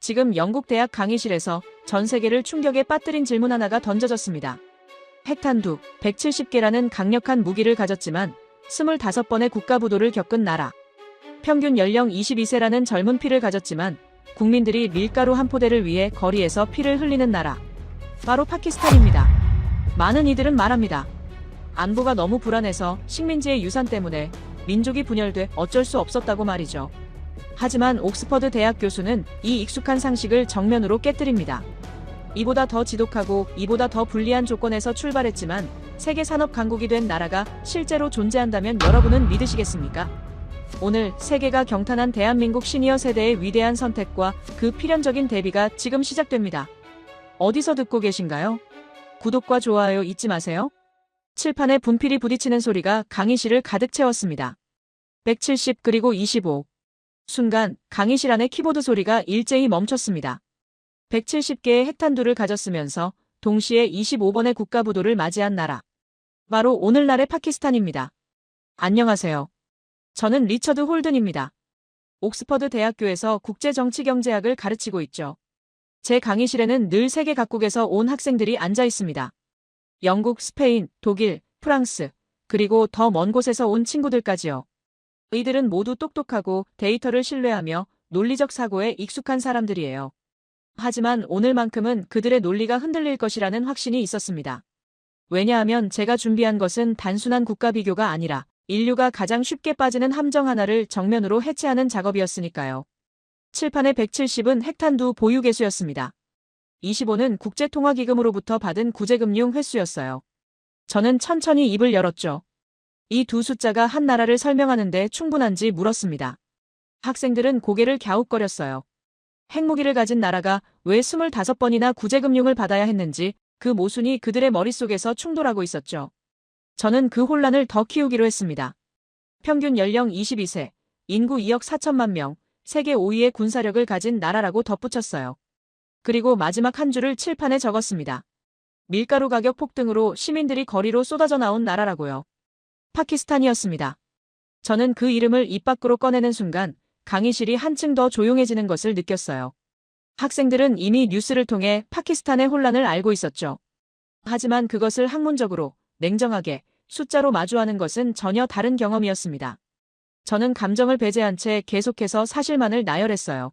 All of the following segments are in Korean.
지금 영국 대학 강의실에서 전 세계를 충격에 빠뜨린 질문 하나가 던져졌습니다. 핵탄두 170개라는 강력한 무기를 가졌지만 25번의 국가부도를 겪은 나라. 평균 연령 22세라는 젊은 피를 가졌지만 국민들이 밀가루 한 포대를 위해 거리에서 피를 흘리는 나라. 바로 파키스탄입니다. 많은 이들은 말합니다. 안보가 너무 불안해서 식민지의 유산 때문에 민족이 분열돼 어쩔 수 없었다고 말이죠. 하지만 옥스퍼드 대학 교수는 이 익숙한 상식을 정면으로 깨뜨립니다. 이보다 더 지독하고 이보다 더 불리한 조건에서 출발했지만 세계 산업 강국이 된 나라가 실제로 존재한다면 여러분은 믿으시겠습니까? 오늘 세계가 경탄한 대한민국 시니어 세대의 위대한 선택과 그 필연적인 대비가 지금 시작됩니다. 어디서 듣고 계신가요? 구독과 좋아요 잊지 마세요. 칠판에 분필이 부딪히는 소리가 강의실을 가득 채웠습니다. 170 그리고 25. 순간 강의실 안의 키보드 소리가 일제히 멈췄습니다. 170개의 핵탄두를 가졌으면서 동시에 25번의 국가부도를 맞이한 나라. 바로 오늘날의 파키스탄입니다. 안녕하세요. 저는 리처드 홀든입니다. 옥스퍼드 대학교에서 국제정치경제학을 가르치고 있죠. 제 강의실에는 늘 세계 각국에서 온 학생들이 앉아 있습니다. 영국, 스페인, 독일, 프랑스, 그리고 더 먼 곳에서 온 친구들까지요. 이들은 모두 똑똑하고 데이터를 신뢰하며 논리적 사고에 익숙한 사람들이에요. 하지만 오늘만큼은 그들의 논리가 흔들릴 것이라는 확신이 있었습니다. 왜냐하면 제가 준비한 것은 단순한 국가 비교가 아니라 인류가 가장 쉽게 빠지는 함정 하나를 정면으로 해체하는 작업이었으니까요. 칠판의 170은 핵탄두 보유 개수였습니다. 25는 국제통화기금으로부터 받은 구제금융 횟수였어요. 저는 천천히 입을 열었죠. 이 두 숫자가 한 나라를 설명하는데 충분한지 물었습니다. 학생들은 고개를 갸웃거렸어요. 핵무기를 가진 나라가 왜 25번이나 구제금융을 받아야 했는지 그 모순이 그들의 머릿속에서 충돌하고 있었죠. 저는 그 혼란을 더 키우기로 했습니다. 평균 연령 22세, 인구 2억 4천만 명, 세계 5위의 군사력을 가진 나라라고 덧붙였어요. 그리고 마지막 한 줄을 칠판에 적었습니다. 밀가루 가격 폭등으로 시민들이 거리로 쏟아져 나온 나라라고요. 파키스탄이었습니다. 저는 그 이름을 입 밖으로 꺼내는 순간 강의실이 한층 더 조용해지는 것을 느꼈어요. 학생들은 이미 뉴스를 통해 파키스탄의 혼란을 알고 있었죠. 하지만 그것을 학문적으로, 냉정하게, 숫자로 마주하는 것은 전혀 다른 경험이었습니다. 저는 감정을 배제한 채 계속해서 사실만을 나열했어요.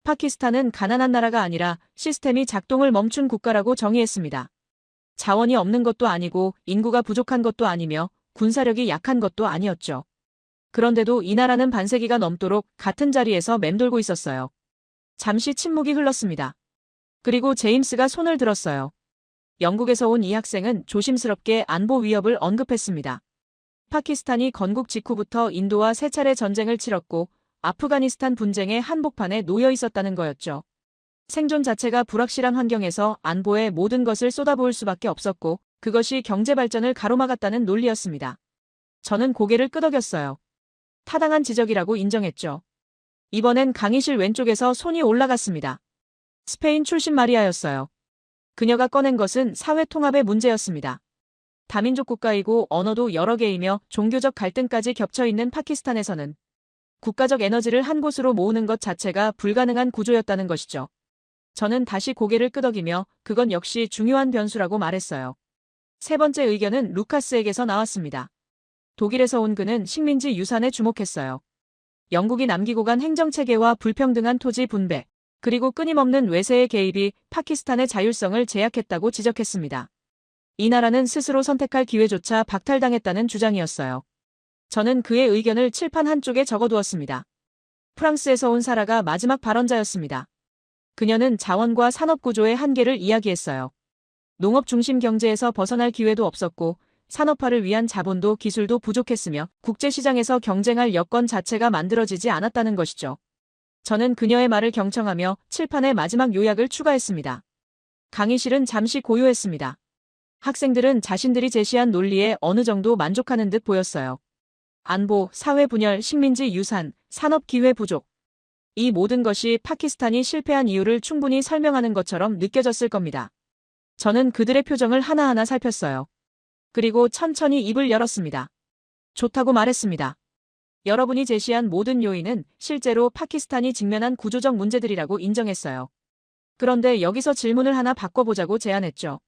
파키스탄은 가난한 나라가 아니라 시스템이 작동을 멈춘 국가라고 정의했습니다. 자원이 없는 것도 아니고 인구가 부족한 것도 아니며 군사력이 약한 것도 아니었죠. 그런데도 이 나라는 반세기가 넘도록 같은 자리에서 맴돌고 있었어요. 잠시 침묵이 흘렀습니다. 그리고 제임스가 손을 들었어요. 영국에서 온 이 학생은 조심스럽게 안보 위협을 언급했습니다. 파키스탄이 건국 직후부터 인도와 세 차례 전쟁을 치렀고 아프가니스탄 분쟁의 한복판에 놓여 있었다는 거였죠. 생존 자체가 불확실한 환경에서 안보에 모든 것을 쏟아부을 수밖에 없었고 그것이 경제 발전을 가로막았다는 논리였습니다. 저는 고개를 끄덕였어요. 타당한 지적이라고 인정했죠. 이번엔 강의실 왼쪽에서 손이 올라갔습니다. 스페인 출신 마리아였어요. 그녀가 꺼낸 것은 사회 통합의 문제였습니다. 다민족 국가이고 언어도 여러 개이며 종교적 갈등까지 겹쳐있는 파키스탄에서는 국가적 에너지를 한 곳으로 모으는 것 자체가 불가능한 구조였다는 것이죠. 저는 다시 고개를 끄덕이며 그건 역시 중요한 변수라고 말했어요. 세 번째 의견은 루카스에게서 나왔습니다. 독일에서 온 그는 식민지 유산에 주목했어요. 영국이 남기고 간 행정체계와 불평등한 토지 분배, 그리고 끊임없는 외세의 개입이 파키스탄의 자율성을 제약했다고 지적했습니다. 이 나라는 스스로 선택할 기회조차 박탈당했다는 주장이었어요. 저는 그의 의견을 칠판 한쪽에 적어두었습니다. 프랑스에서 온 사라가 마지막 발언자였습니다. 그녀는 자원과 산업 구조의 한계를 이야기했어요. 농업 중심 경제에서 벗어날 기회도 없었고 산업화를 위한 자본도 기술도 부족했으며 국제시장에서 경쟁할 여건 자체가 만들어지지 않았다는 것이죠. 저는 그녀의 말을 경청하며 칠판의 마지막 요약을 추가했습니다. 강의실은 잠시 고요했습니다. 학생들은 자신들이 제시한 논리에 어느 정도 만족하는 듯 보였어요. 안보, 사회 분열, 식민지 유산, 산업 기회 부족. 이 모든 것이 파키스탄이 실패한 이유를 충분히 설명하는 것처럼 느껴졌을 겁니다. 저는 그들의 표정을 하나하나 살폈어요. 그리고 천천히 입을 열었습니다. 좋다고 말했습니다. 여러분이 제시한 모든 요인은 실제로 파키스탄이 직면한 구조적 문제들이라고 인정했어요. 그런데 여기서 질문을 하나 바꿔보자고 제안했죠.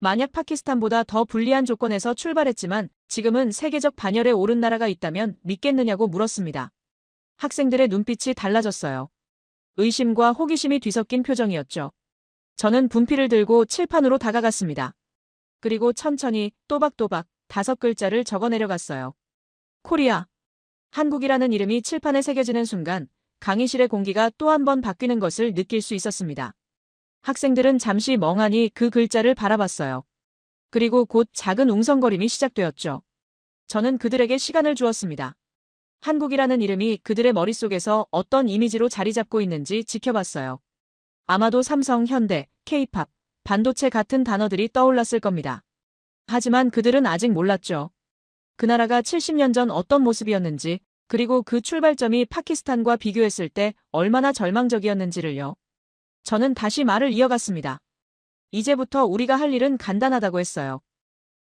만약 파키스탄보다 더 불리한 조건에서 출발했지만 지금은 세계적 반열에 오른 나라가 있다면 믿겠느냐고 물었습니다. 학생들의 눈빛이 달라졌어요. 의심과 호기심이 뒤섞인 표정이었죠. 저는 분필을 들고 칠판으로 다가갔습니다. 그리고 천천히 또박또박 5글자를 적어 내려갔어요. 코리아. 한국이라는 이름이 칠판에 새겨지는 순간 강의실의 공기가 또 한 번 바뀌는 것을 느낄 수 있었습니다. 학생들은 잠시 멍하니 그 글자를 바라봤어요. 그리고 곧 작은 웅성거림이 시작되었죠. 저는 그들에게 시간을 주었습니다. 한국이라는 이름이 그들의 머릿속에서 어떤 이미지로 자리 잡고 있는지 지켜봤어요. 아마도 삼성, 현대, K-팝, 반도체 같은 단어들이 떠올랐을 겁니다. 하지만 그들은 아직 몰랐죠. 그 나라가 70년 전 어떤 모습이었는지, 그리고 그 출발점이 파키스탄과 비교했을 때 얼마나 절망적이었는지를요. 저는 다시 말을 이어갔습니다. 이제부터 우리가 할 일은 간단하다고 했어요.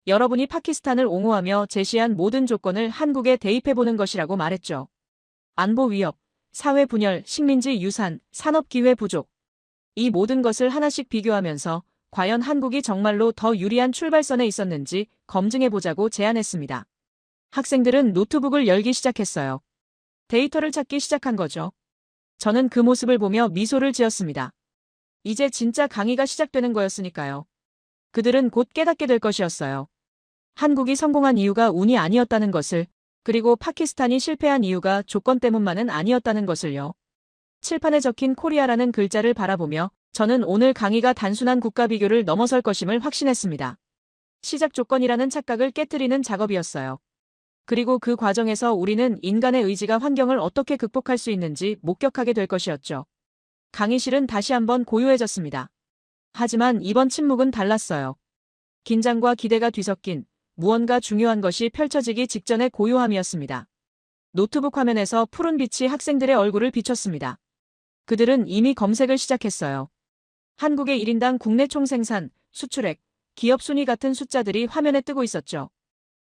여러분이 파키스탄을 옹호하며 제시한 모든 조건을 한국에 대입해보는 것이라고 말했죠. 안보 위협, 사회 분열, 식민지 유산, 산업 기회 부족. 이 모든 것을 하나씩 비교하면서 과연 한국이 정말로 더 유리한 출발선에 있었는지 검증해보자고 제안했습니다. 학생들은 노트북을 열기 시작했어요. 데이터를 찾기 시작한 거죠. 저는 그 모습을 보며 미소를 지었습니다. 이제 진짜 강의가 시작되는 거였으니까요. 그들은 곧 깨닫게 될 것이었어요. 한국이 성공한 이유가 운이 아니었다는 것을, 그리고 파키스탄이 실패한 이유가 조건 때문만은 아니었다는 것을요. 칠판에 적힌 코리아라는 글자를 바라보며 저는 오늘 강의가 단순한 국가 비교를 넘어설 것임을 확신했습니다. 시작 조건이라는 착각을 깨트리는 작업이었어요. 그리고 그 과정에서 우리는 인간의 의지가 환경을 어떻게 극복할 수 있는지 목격하게 될 것이었죠. 강의실은 다시 한번 고요해졌습니다. 하지만 이번 침묵은 달랐어요. 긴장과 기대가 뒤섞인 무언가 중요한 것이 펼쳐지기 직전의 고요함이었습니다. 노트북 화면에서 푸른 빛이 학생들의 얼굴을 비췄습니다. 그들은 이미 검색을 시작했어요. 한국의 1인당 국내 총생산, 수출액, 기업 순위 같은 숫자들이 화면에 뜨고 있었죠.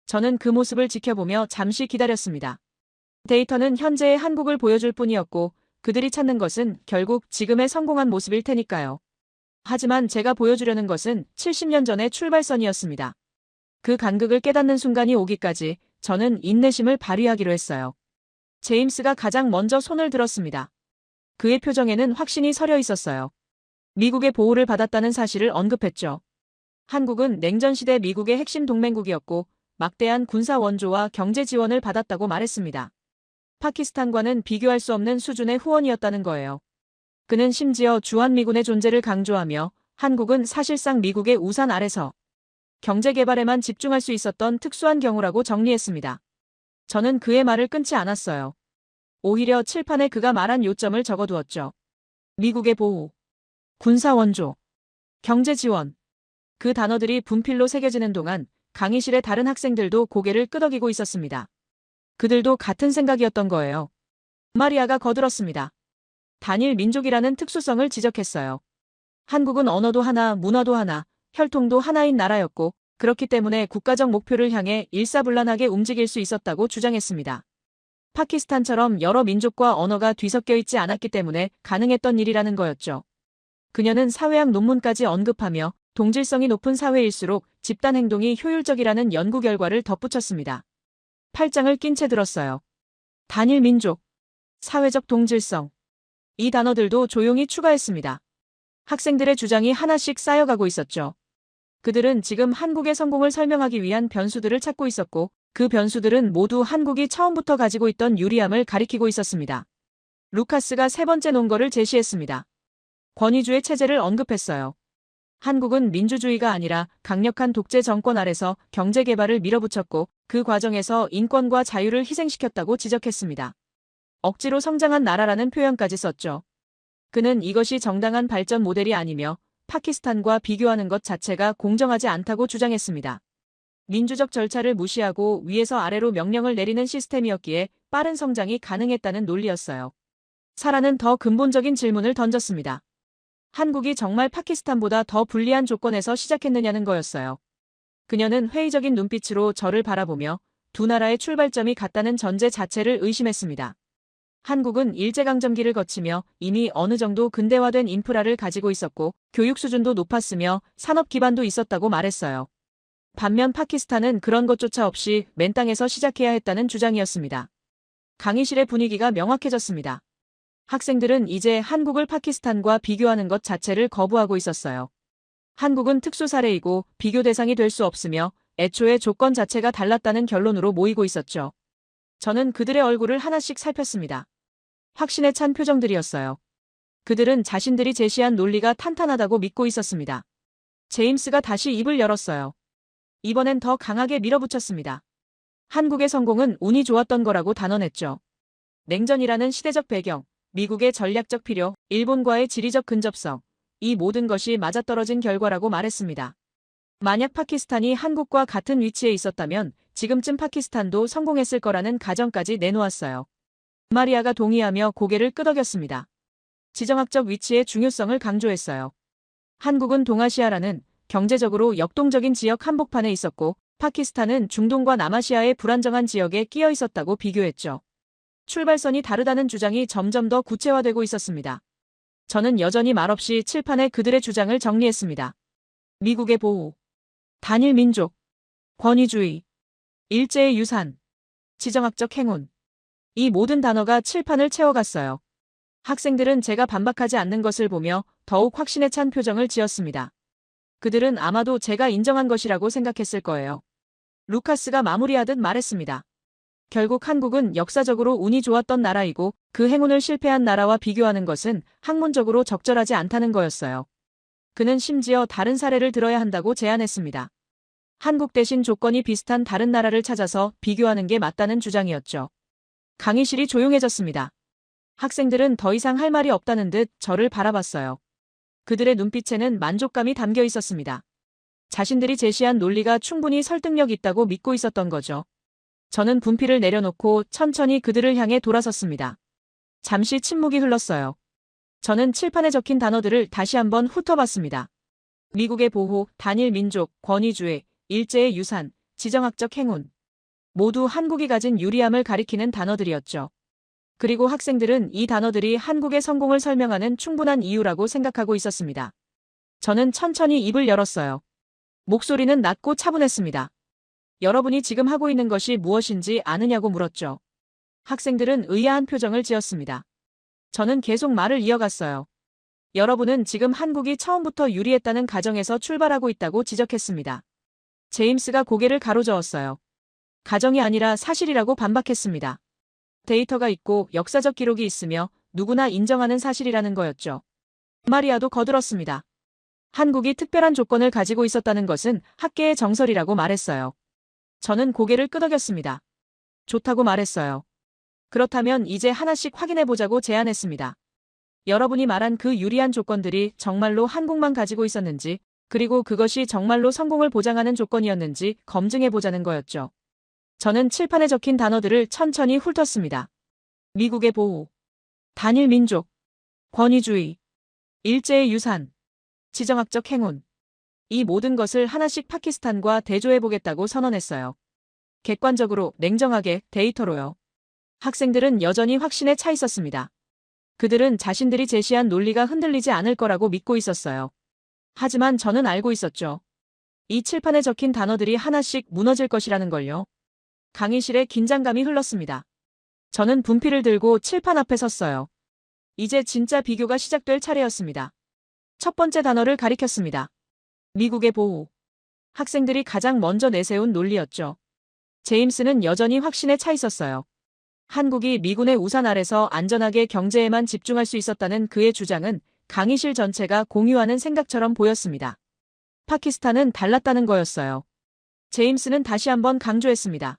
저는 그 모습을 지켜보며 잠시 기다렸습니다. 데이터는 현재의 한국을 보여줄 뿐이었고 그들이 찾는 것은 결국 지금의 성공한 모습일 테니까요. 하지만 제가 보여주려는 것은 70년 전의 출발선이었습니다. 그 간극을 깨닫는 순간이 오기까지 저는 인내심을 발휘하기로 했어요. 제임스가 가장 먼저 손을 들었습니다. 그의 표정에는 확신이 서려 있었어요. 미국의 보호를 받았다는 사실을 언급했죠. 한국은 냉전시대 미국의 핵심 동맹국이었고 막대한 군사 원조와 경제 지원을 받았다고 말했습니다. 파키스탄과는 비교할 수 없는 수준의 후원이었다는 거예요. 그는 심지어 주한미군의 존재를 강조하며 한국은 사실상 미국의 우산 아래서 경제개발에만 집중할 수 있었던 특수한 경우라고 정리했습니다. 저는 그의 말을 끊지 않았어요. 오히려 칠판에 그가 말한 요점을 적어두었죠. 미국의 보호, 군사원조, 경제지원. 그 단어들이 분필로 새겨지는 동안 강의실의 다른 학생들도 고개를 끄덕이고 있었습니다. 그들도 같은 생각이었던 거예요. 마리아가 거들었습니다. 단일 민족이라는 특수성을 지적했어요. 한국은 언어도 하나, 문화도 하나, 혈통도 하나인 나라였고 그렇기 때문에 국가적 목표를 향해 일사불란하게 움직일 수 있었다고 주장했습니다. 파키스탄처럼 여러 민족과 언어가 뒤섞여 있지 않았기 때문에 가능했던 일이라는 거였죠. 그녀는 사회학 논문까지 언급하며 동질성이 높은 사회일수록 집단 행동이 효율적이라는 연구 결과를 덧붙였습니다. 팔짱을 낀 채 들었어요. 단일 민족, 사회적 동질성. 이 단어들도 조용히 추가했습니다. 학생들의 주장이 하나씩 쌓여가고 있었죠. 그들은 지금 한국의 성공을 설명하기 위한 변수들을 찾고 있었고 그 변수들은 모두 한국이 처음부터 가지고 있던 유리함을 가리키고 있었습니다. 루카스가 세 번째 논거를 제시했습니다. 권위주의 체제를 언급했어요. 한국은 민주주의가 아니라 강력한 독재 정권 아래서 경제 개발을 밀어붙였고 그 과정에서 인권과 자유를 희생시켰다고 지적했습니다. 억지로 성장한 나라라는 표현까지 썼죠. 그는 이것이 정당한 발전 모델이 아니며 파키스탄과 비교하는 것 자체가 공정하지 않다고 주장했습니다. 민주적 절차를 무시하고 위에서 아래로 명령을 내리는 시스템이었기에 빠른 성장이 가능했다는 논리였어요. 사라는 더 근본적인 질문을 던졌습니다. 한국이 정말 파키스탄보다 더 불리한 조건에서 시작했느냐는 거였어요. 그녀는 회의적인 눈빛으로 저를 바라보며 두 나라의 출발점이 같다는 전제 자체를 의심했습니다. 한국은 일제강점기를 거치며 이미 어느 정도 근대화된 인프라를 가지고 있었고 교육 수준도 높았으며 산업 기반도 있었다고 말했어요. 반면 파키스탄은 그런 것조차 없이 맨 땅에서 시작해야 했다는 주장이었습니다. 강의실의 분위기가 명확해졌습니다. 학생들은 이제 한국을 파키스탄과 비교하는 것 자체를 거부하고 있었어요. 한국은 특수 사례이고 비교 대상이 될 수 없으며 애초에 조건 자체가 달랐다는 결론으로 모이고 있었죠. 저는 그들의 얼굴을 하나씩 살폈습니다. 확신에 찬 표정들이었어요. 그들은 자신들이 제시한 논리가 탄탄하다고 믿고 있었습니다. 제임스가 다시 입을 열었어요. 이번엔 더 강하게 밀어붙였습니다. 한국의 성공은 운이 좋았던 거라고 단언했죠. 냉전이라는 시대적 배경, 미국의 전략적 필요, 일본과의 지리적 근접성, 이 모든 것이 맞아떨어진 결과라고 말했습니다. 만약 파키스탄이 한국과 같은 위치에 있었다면 지금쯤 파키스탄도 성공했을 거라는 가정까지 내놓았어요. 마리아가 동의하며 고개를 끄덕였습니다. 지정학적 위치의 중요성을 강조했어요. 한국은 동아시아라는 경제적으로 역동적인 지역 한복판에 있었고 파키스탄은 중동과 남아시아의 불안정한 지역에 끼어 있었다고 비교했죠. 출발선이 다르다는 주장이 점점 더 구체화되고 있었습니다. 저는 여전히 말없이 칠판에 그들의 주장을 정리했습니다. 미국의 보호, 단일 민족, 권위주의, 일제의 유산, 지정학적 행운. 이 모든 단어가 칠판을 채워갔어요. 학생들은 제가 반박하지 않는 것을 보며 더욱 확신에 찬 표정을 지었습니다. 그들은 아마도 제가 인정한 것이라고 생각했을 거예요. 루카스가 마무리하듯 말했습니다. 결국 한국은 역사적으로 운이 좋았던 나라이고 그 행운을 실패한 나라와 비교하는 것은 학문적으로 적절하지 않다는 거였어요. 그는 심지어 다른 사례를 들어야 한다고 제안했습니다. 한국 대신 조건이 비슷한 다른 나라를 찾아서 비교하는 게 맞다는 주장이었죠. 강의실이 조용해졌습니다. 학생들은 더 이상 할 말이 없다는 듯 저를 바라봤어요. 그들의 눈빛에는 만족감이 담겨 있었습니다. 자신들이 제시한 논리가 충분히 설득력 있다고 믿고 있었던 거죠. 저는 분필을 내려놓고 천천히 그들을 향해 돌아섰습니다. 잠시 침묵이 흘렀어요. 저는 칠판에 적힌 단어들을 다시 한번 훑어봤습니다. 미국의 보호, 단일 민족, 권위주의, 일제의 유산, 지정학적 행운. 모두 한국이 가진 유리함을 가리키는 단어들이었죠. 그리고 학생들은 이 단어들이 한국의 성공을 설명하는 충분한 이유라고 생각하고 있었습니다. 저는 천천히 입을 열었어요. 목소리는 낮고 차분했습니다. 여러분이 지금 하고 있는 것이 무엇인지 아느냐고 물었죠. 학생들은 의아한 표정을 지었습니다. 저는 계속 말을 이어갔어요. 여러분은 지금 한국이 처음부터 유리했다는 가정에서 출발하고 있다고 지적했습니다. 제임스가 고개를 가로저었어요. 가정이 아니라 사실이라고 반박했습니다. 데이터가 있고 역사적 기록이 있으며 누구나 인정하는 사실이라는 거였죠. 마리아도 거들었습니다. 한국이 특별한 조건을 가지고 있었다는 것은 학계의 정설이라고 말했어요. 저는 고개를 끄덕였습니다. 좋다고 말했어요. 그렇다면 이제 하나씩 확인해보자고 제안했습니다. 여러분이 말한 그 유리한 조건들이 정말로 한국만 가지고 있었는지, 그리고 그것이 정말로 성공을 보장하는 조건이었는지 검증해보자는 거였죠. 저는 칠판에 적힌 단어들을 천천히 훑었습니다. 미국의 보호, 단일 민족, 권위주의, 일제의 유산, 지정학적 행운. 이 모든 것을 하나씩 파키스탄과 대조해보겠다고 선언했어요. 객관적으로, 냉정하게, 데이터로요. 학생들은 여전히 확신에 차 있었습니다. 그들은 자신들이 제시한 논리가 흔들리지 않을 거라고 믿고 있었어요. 하지만 저는 알고 있었죠. 이 칠판에 적힌 단어들이 하나씩 무너질 것이라는 걸요. 강의실에 긴장감이 흘렀습니다. 저는 분필을 들고 칠판 앞에 섰어요. 이제 진짜 비교가 시작될 차례였습니다. 첫 번째 단어를 가리켰습니다. 미국의 보호. 학생들이 가장 먼저 내세운 논리였죠. 제임스는 여전히 확신에 차 있었어요. 한국이 미군의 우산 아래서 안전하게 경제에만 집중할 수 있었다는 그의 주장은 강의실 전체가 공유하는 생각처럼 보였습니다. 파키스탄은 달랐다는 거였어요. 제임스는 다시 한번 강조했습니다.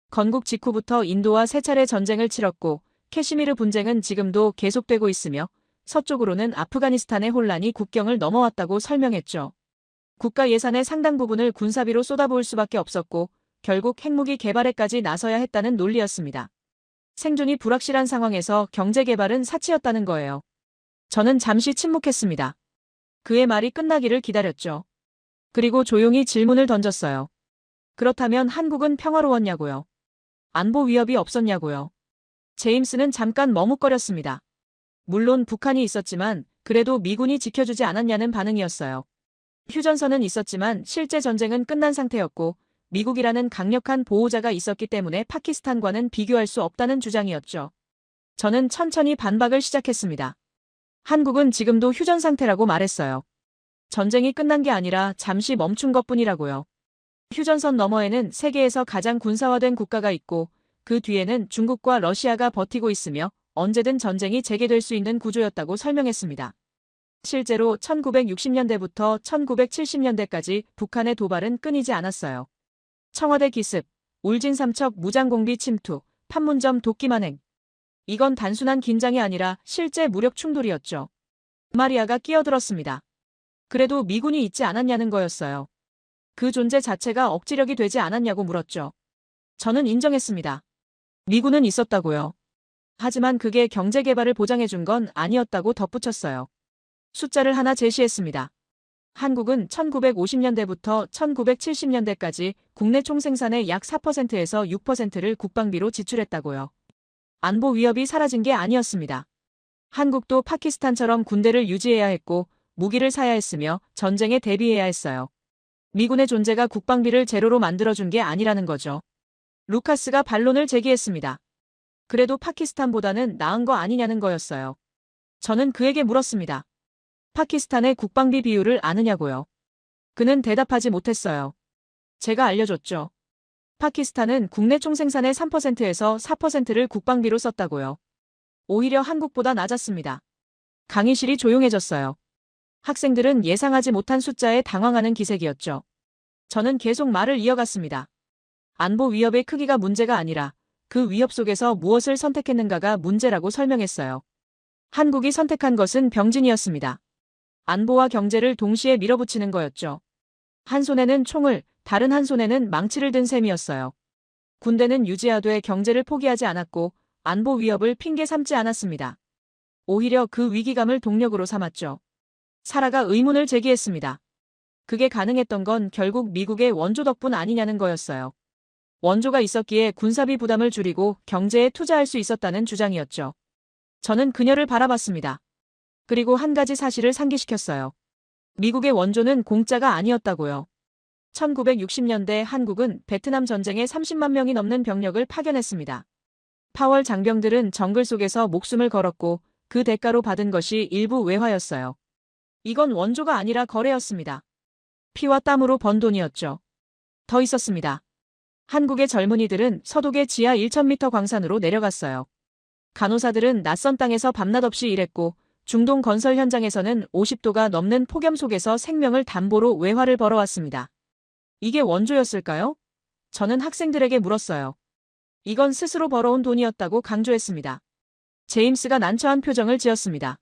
건국 직후부터 인도와 세 차례 전쟁을 치렀고 캐시미르 분쟁은 지금도 계속되고 있으며 서쪽으로는 아프가니스탄의 혼란이 국경을 넘어왔다고 설명했죠. 국가 예산의 상당 부분을 군사비로 쏟아부을 수밖에 없었고 결국 핵무기 개발에까지 나서야 했다는 논리였습니다. 생존이 불확실한 상황에서 경제 개발은 사치였다는 거예요. 저는 잠시 침묵했습니다. 그의 말이 끝나기를 기다렸죠. 그리고 조용히 질문을 던졌어요. 그렇다면 한국은 평화로웠냐고요? 안보 위협이 없었냐고요? 제임스는 잠깐 머뭇거렸습니다. 물론 북한이 있었지만 그래도 미군이 지켜주지 않았냐는 반응이었어요. 휴전선은 있었지만 실제 전쟁은 끝난 상태였고 미국이라는 강력한 보호자가 있었기 때문에 파키스탄과는 비교할 수 없다는 주장이었죠. 저는 천천히 반박을 시작했습니다. 한국은 지금도 휴전 상태라고 말했어요. 전쟁이 끝난 게 아니라 잠시 멈춘 것뿐이라고요. 휴전선 너머에는 세계에서 가장 군사화된 국가가 있고 그 뒤에는 중국과 러시아가 버티고 있으며 언제든 전쟁이 재개될 수 있는 구조였다고 설명했습니다. 실제로 1960년대부터 1970년대까지 북한의 도발은 끊이지 않았어요. 청와대 기습, 울진 삼척 무장공비 침투, 판문점 도끼만행. 이건 단순한 긴장이 아니라 실제 무력 충돌이었죠. 마리아가 끼어들었습니다. 그래도 미군이 있지 않았냐는 거였어요. 그 존재 자체가 억지력이 되지 않았냐고 물었죠. 저는 인정했습니다. 미군은 있었다고요. 하지만 그게 경제 개발을 보장해준 건 아니었다고 덧붙였어요. 숫자를 하나 제시했습니다. 한국은 1950년대부터 1970년대까지 국내 총생산의 약 4%에서 6%를 국방비로 지출했다고요. 안보 위협이 사라진 게 아니었습니다. 한국도 파키스탄처럼 군대를 유지해야 했고 무기를 사야 했으며 전쟁에 대비해야 했어요. 미군의 존재가 국방비를 제로로 만들어준 게 아니라는 거죠. 루카스가 반론을 제기했습니다. 그래도 파키스탄보다는 나은 거 아니냐는 거였어요. 저는 그에게 물었습니다. 파키스탄의 국방비 비율을 아느냐고요. 그는 대답하지 못했어요. 제가 알려줬죠. 파키스탄은 국내 총생산의 3%에서 4%를 국방비로 썼다고요. 오히려 한국보다 낮았습니다. 강의실이 조용해졌어요. 학생들은 예상하지 못한 숫자에 당황하는 기색이었죠. 저는 계속 말을 이어갔습니다. 안보 위협의 크기가 문제가 아니라 그 위협 속에서 무엇을 선택했는가가 문제라고 설명했어요. 한국이 선택한 것은 병진이었습니다. 안보와 경제를 동시에 밀어붙이는 거였죠. 한 손에는 총을, 다른 한 손에는 망치를 든 셈이었어요. 군대는 유지하되 경제를 포기하지 않았고 안보 위협을 핑계 삼지 않았습니다. 오히려 그 위기감을 동력으로 삼았죠. 사라가 의문을 제기했습니다. 그게 가능했던 건 결국 미국의 원조 덕분 아니냐는 거였어요. 원조가 있었기에 군사비 부담을 줄이고 경제에 투자할 수 있었다는 주장이었죠. 저는 그녀를 바라봤습니다. 그리고 한 가지 사실을 상기시켰어요. 미국의 원조는 공짜가 아니었다고요. 1960년대 한국은 베트남 전쟁에 30만 명이 넘는 병력을 파견했습니다. 파월 장병들은 정글 속에서 목숨을 걸었고 그 대가로 받은 것이 일부 외화였어요. 이건 원조가 아니라 거래였습니다. 피와 땀으로 번 돈이었죠. 더 있었습니다. 한국의 젊은이들은 서독의 지하 1,000m 광산으로 내려갔어요. 간호사들은 낯선 땅에서 밤낮 없이 일했고 중동 건설 현장에서는 50도가 넘는 폭염 속에서 생명을 담보로 외화를 벌어왔습니다. 이게 원조였을까요? 저는 학생들에게 물었어요. 이건 스스로 벌어온 돈이었다고 강조했습니다. 제임스가 난처한 표정을 지었습니다.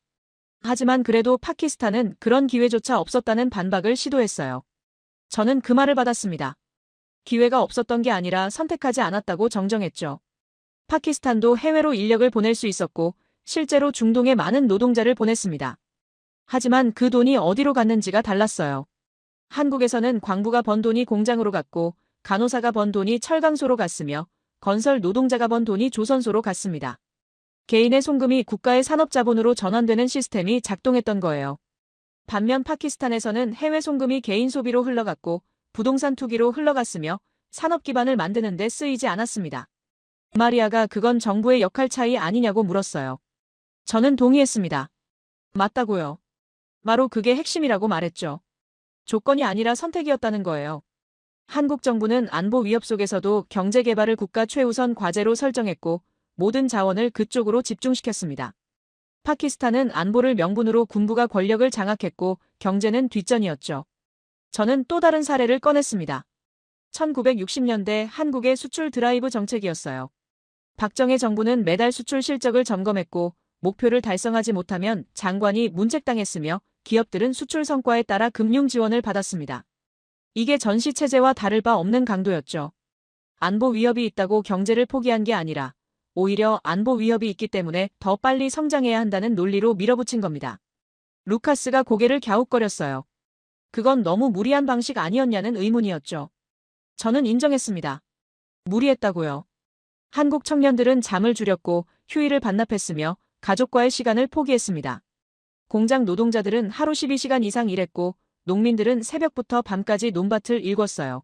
하지만 그래도 파키스탄은 그런 기회조차 없었다는 반박을 시도했어요. 저는 그 말을 받았습니다. 기회가 없었던 게 아니라 선택하지 않았다고 정정했죠. 파키스탄도 해외로 인력을 보낼 수 있었고 실제로 중동에 많은 노동자를 보냈습니다. 하지만 그 돈이 어디로 갔는지가 달랐어요. 한국에서는 광부가 번 돈이 공장으로 갔고 간호사가 번 돈이 철강소로 갔으며 건설 노동자가 번 돈이 조선소로 갔습니다. 개인의 송금이 국가의 산업자본으로 전환되는 시스템이 작동했던 거예요. 반면 파키스탄에서는 해외 송금이 개인 소비로 흘러갔고 부동산 투기로 흘러갔으며 산업 기반을 만드는 데 쓰이지 않았습니다. 마리아가 그건 정부의 역할 차이 아니냐고 물었어요. 저는 동의했습니다. 맞다고요. 바로 그게 핵심이라고 말했죠. 조건이 아니라 선택이었다는 거예요. 한국 정부는 안보 위협 속에서도 경제 개발을 국가 최우선 과제로 설정했고 모든 자원을 그쪽으로 집중시켰습니다. 파키스탄은 안보를 명분으로 군부가 권력을 장악했고 경제는 뒷전이었죠. 저는 또 다른 사례를 꺼냈습니다. 1960년대 한국의 수출 드라이브 정책이었어요. 박정희 정부는 매달 수출 실적을 점검했고 목표를 달성하지 못하면 장관이 문책당했으며 기업들은 수출 성과에 따라 금융 지원을 받았습니다. 이게 전시체제와 다를 바 없는 강도였죠. 안보 위협이 있다고 경제를 포기한 게 아니라 오히려 안보 위협이 있기 때문에 더 빨리 성장해야 한다는 논리로 밀어붙인 겁니다. 루카스가 고개를 갸웃거렸어요. 그건 너무 무리한 방식 아니었냐는 의문이었죠. 저는 인정했습니다. 무리했다고요. 한국 청년들은 잠을 줄였고 휴일을 반납했으며 가족과의 시간을 포기했습니다. 공장 노동자들은 하루 12시간 이상 일했고 농민들은 새벽부터 밤까지 논밭을 일궜어요.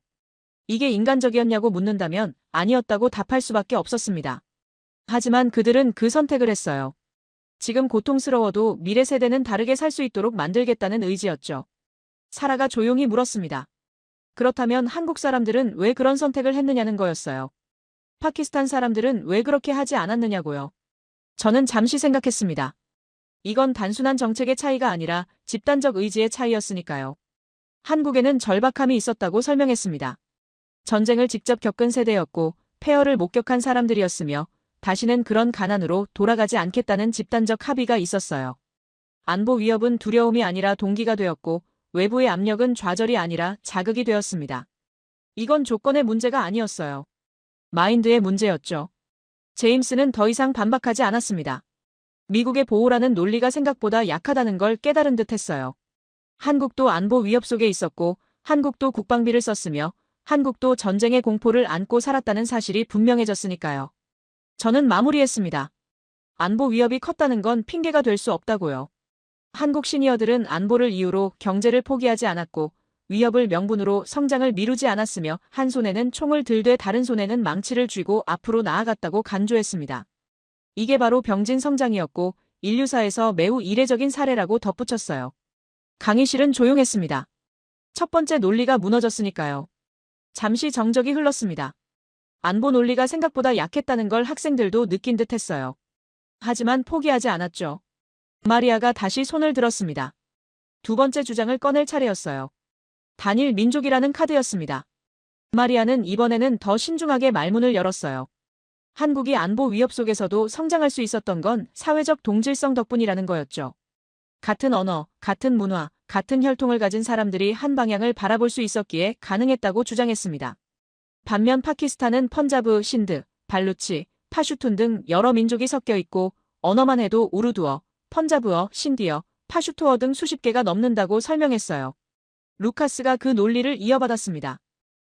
이게 인간적이었냐고 묻는다면 아니었다고 답할 수밖에 없었습니다. 하지만 그들은 그 선택을 했어요. 지금 고통스러워도 미래 세대는 다르게 살 수 있도록 만들겠다는 의지였죠. 사라가 조용히 물었습니다. 그렇다면 한국 사람들은 왜 그런 선택을 했느냐는 거였어요. 파키스탄 사람들은 왜 그렇게 하지 않았느냐고요. 저는 잠시 생각했습니다. 이건 단순한 정책의 차이가 아니라 집단적 의지의 차이였으니까요. 한국에는 절박함이 있었다고 설명했습니다. 전쟁을 직접 겪은 세대였고 폐허를 목격한 사람들이었으며 다시는 그런 가난으로 돌아가지 않겠다는 집단적 합의가 있었어요. 안보 위협은 두려움이 아니라 동기가 되었고 외부의 압력은 좌절이 아니라 자극이 되었습니다. 이건 조건의 문제가 아니었어요. 마인드의 문제였죠. 제임스는 더 이상 반박하지 않았습니다. 미국의 보호라는 논리가 생각보다 약하다는 걸 깨달은 듯 했어요. 한국도 안보 위협 속에 있었고 한국도 국방비를 썼으며 한국도 전쟁의 공포를 안고 살았다는 사실이 분명해졌으니까요. 저는 마무리했습니다. 안보 위협이 컸다는 건 핑계가 될 수 없다고요. 한국 시니어들은 안보를 이유로 경제를 포기하지 않았고 위협을 명분으로 성장을 미루지 않았으며 한 손에는 총을 들되 다른 손에는 망치를 쥐고 앞으로 나아갔다고 간주했습니다. 이게 바로 병진 성장이었고 인류사에서 매우 이례적인 사례라고 덧붙였어요. 강의실은 조용했습니다. 첫 번째 논리가 무너졌으니까요. 잠시 정적이 흘렀습니다. 안보 논리가 생각보다 약했다는 걸 학생들도 느낀 듯 했어요. 하지만 포기하지 않았죠. 마리아가 다시 손을 들었습니다. 두 번째 주장을 꺼낼 차례였어요. 단일 민족이라는 카드였습니다. 마리아는 이번에는 더 신중하게 말문을 열었어요. 한국이 안보 위협 속에서도 성장할 수 있었던 건 사회적 동질성 덕분이라는 거였죠. 같은 언어, 같은 문화, 같은 혈통을 가진 사람들이 한 방향을 바라볼 수 있었기에 가능했다고 주장했습니다. 반면 파키스탄은 펀자브, 신드, 발루치, 파슈툰 등 여러 민족이 섞여 있고 언어만 해도 우르두어, 펀자브어, 신디어, 파슈투어 등 수십 개가 넘는다고 설명했어요. 루카스가 그 논리를 이어받았습니다.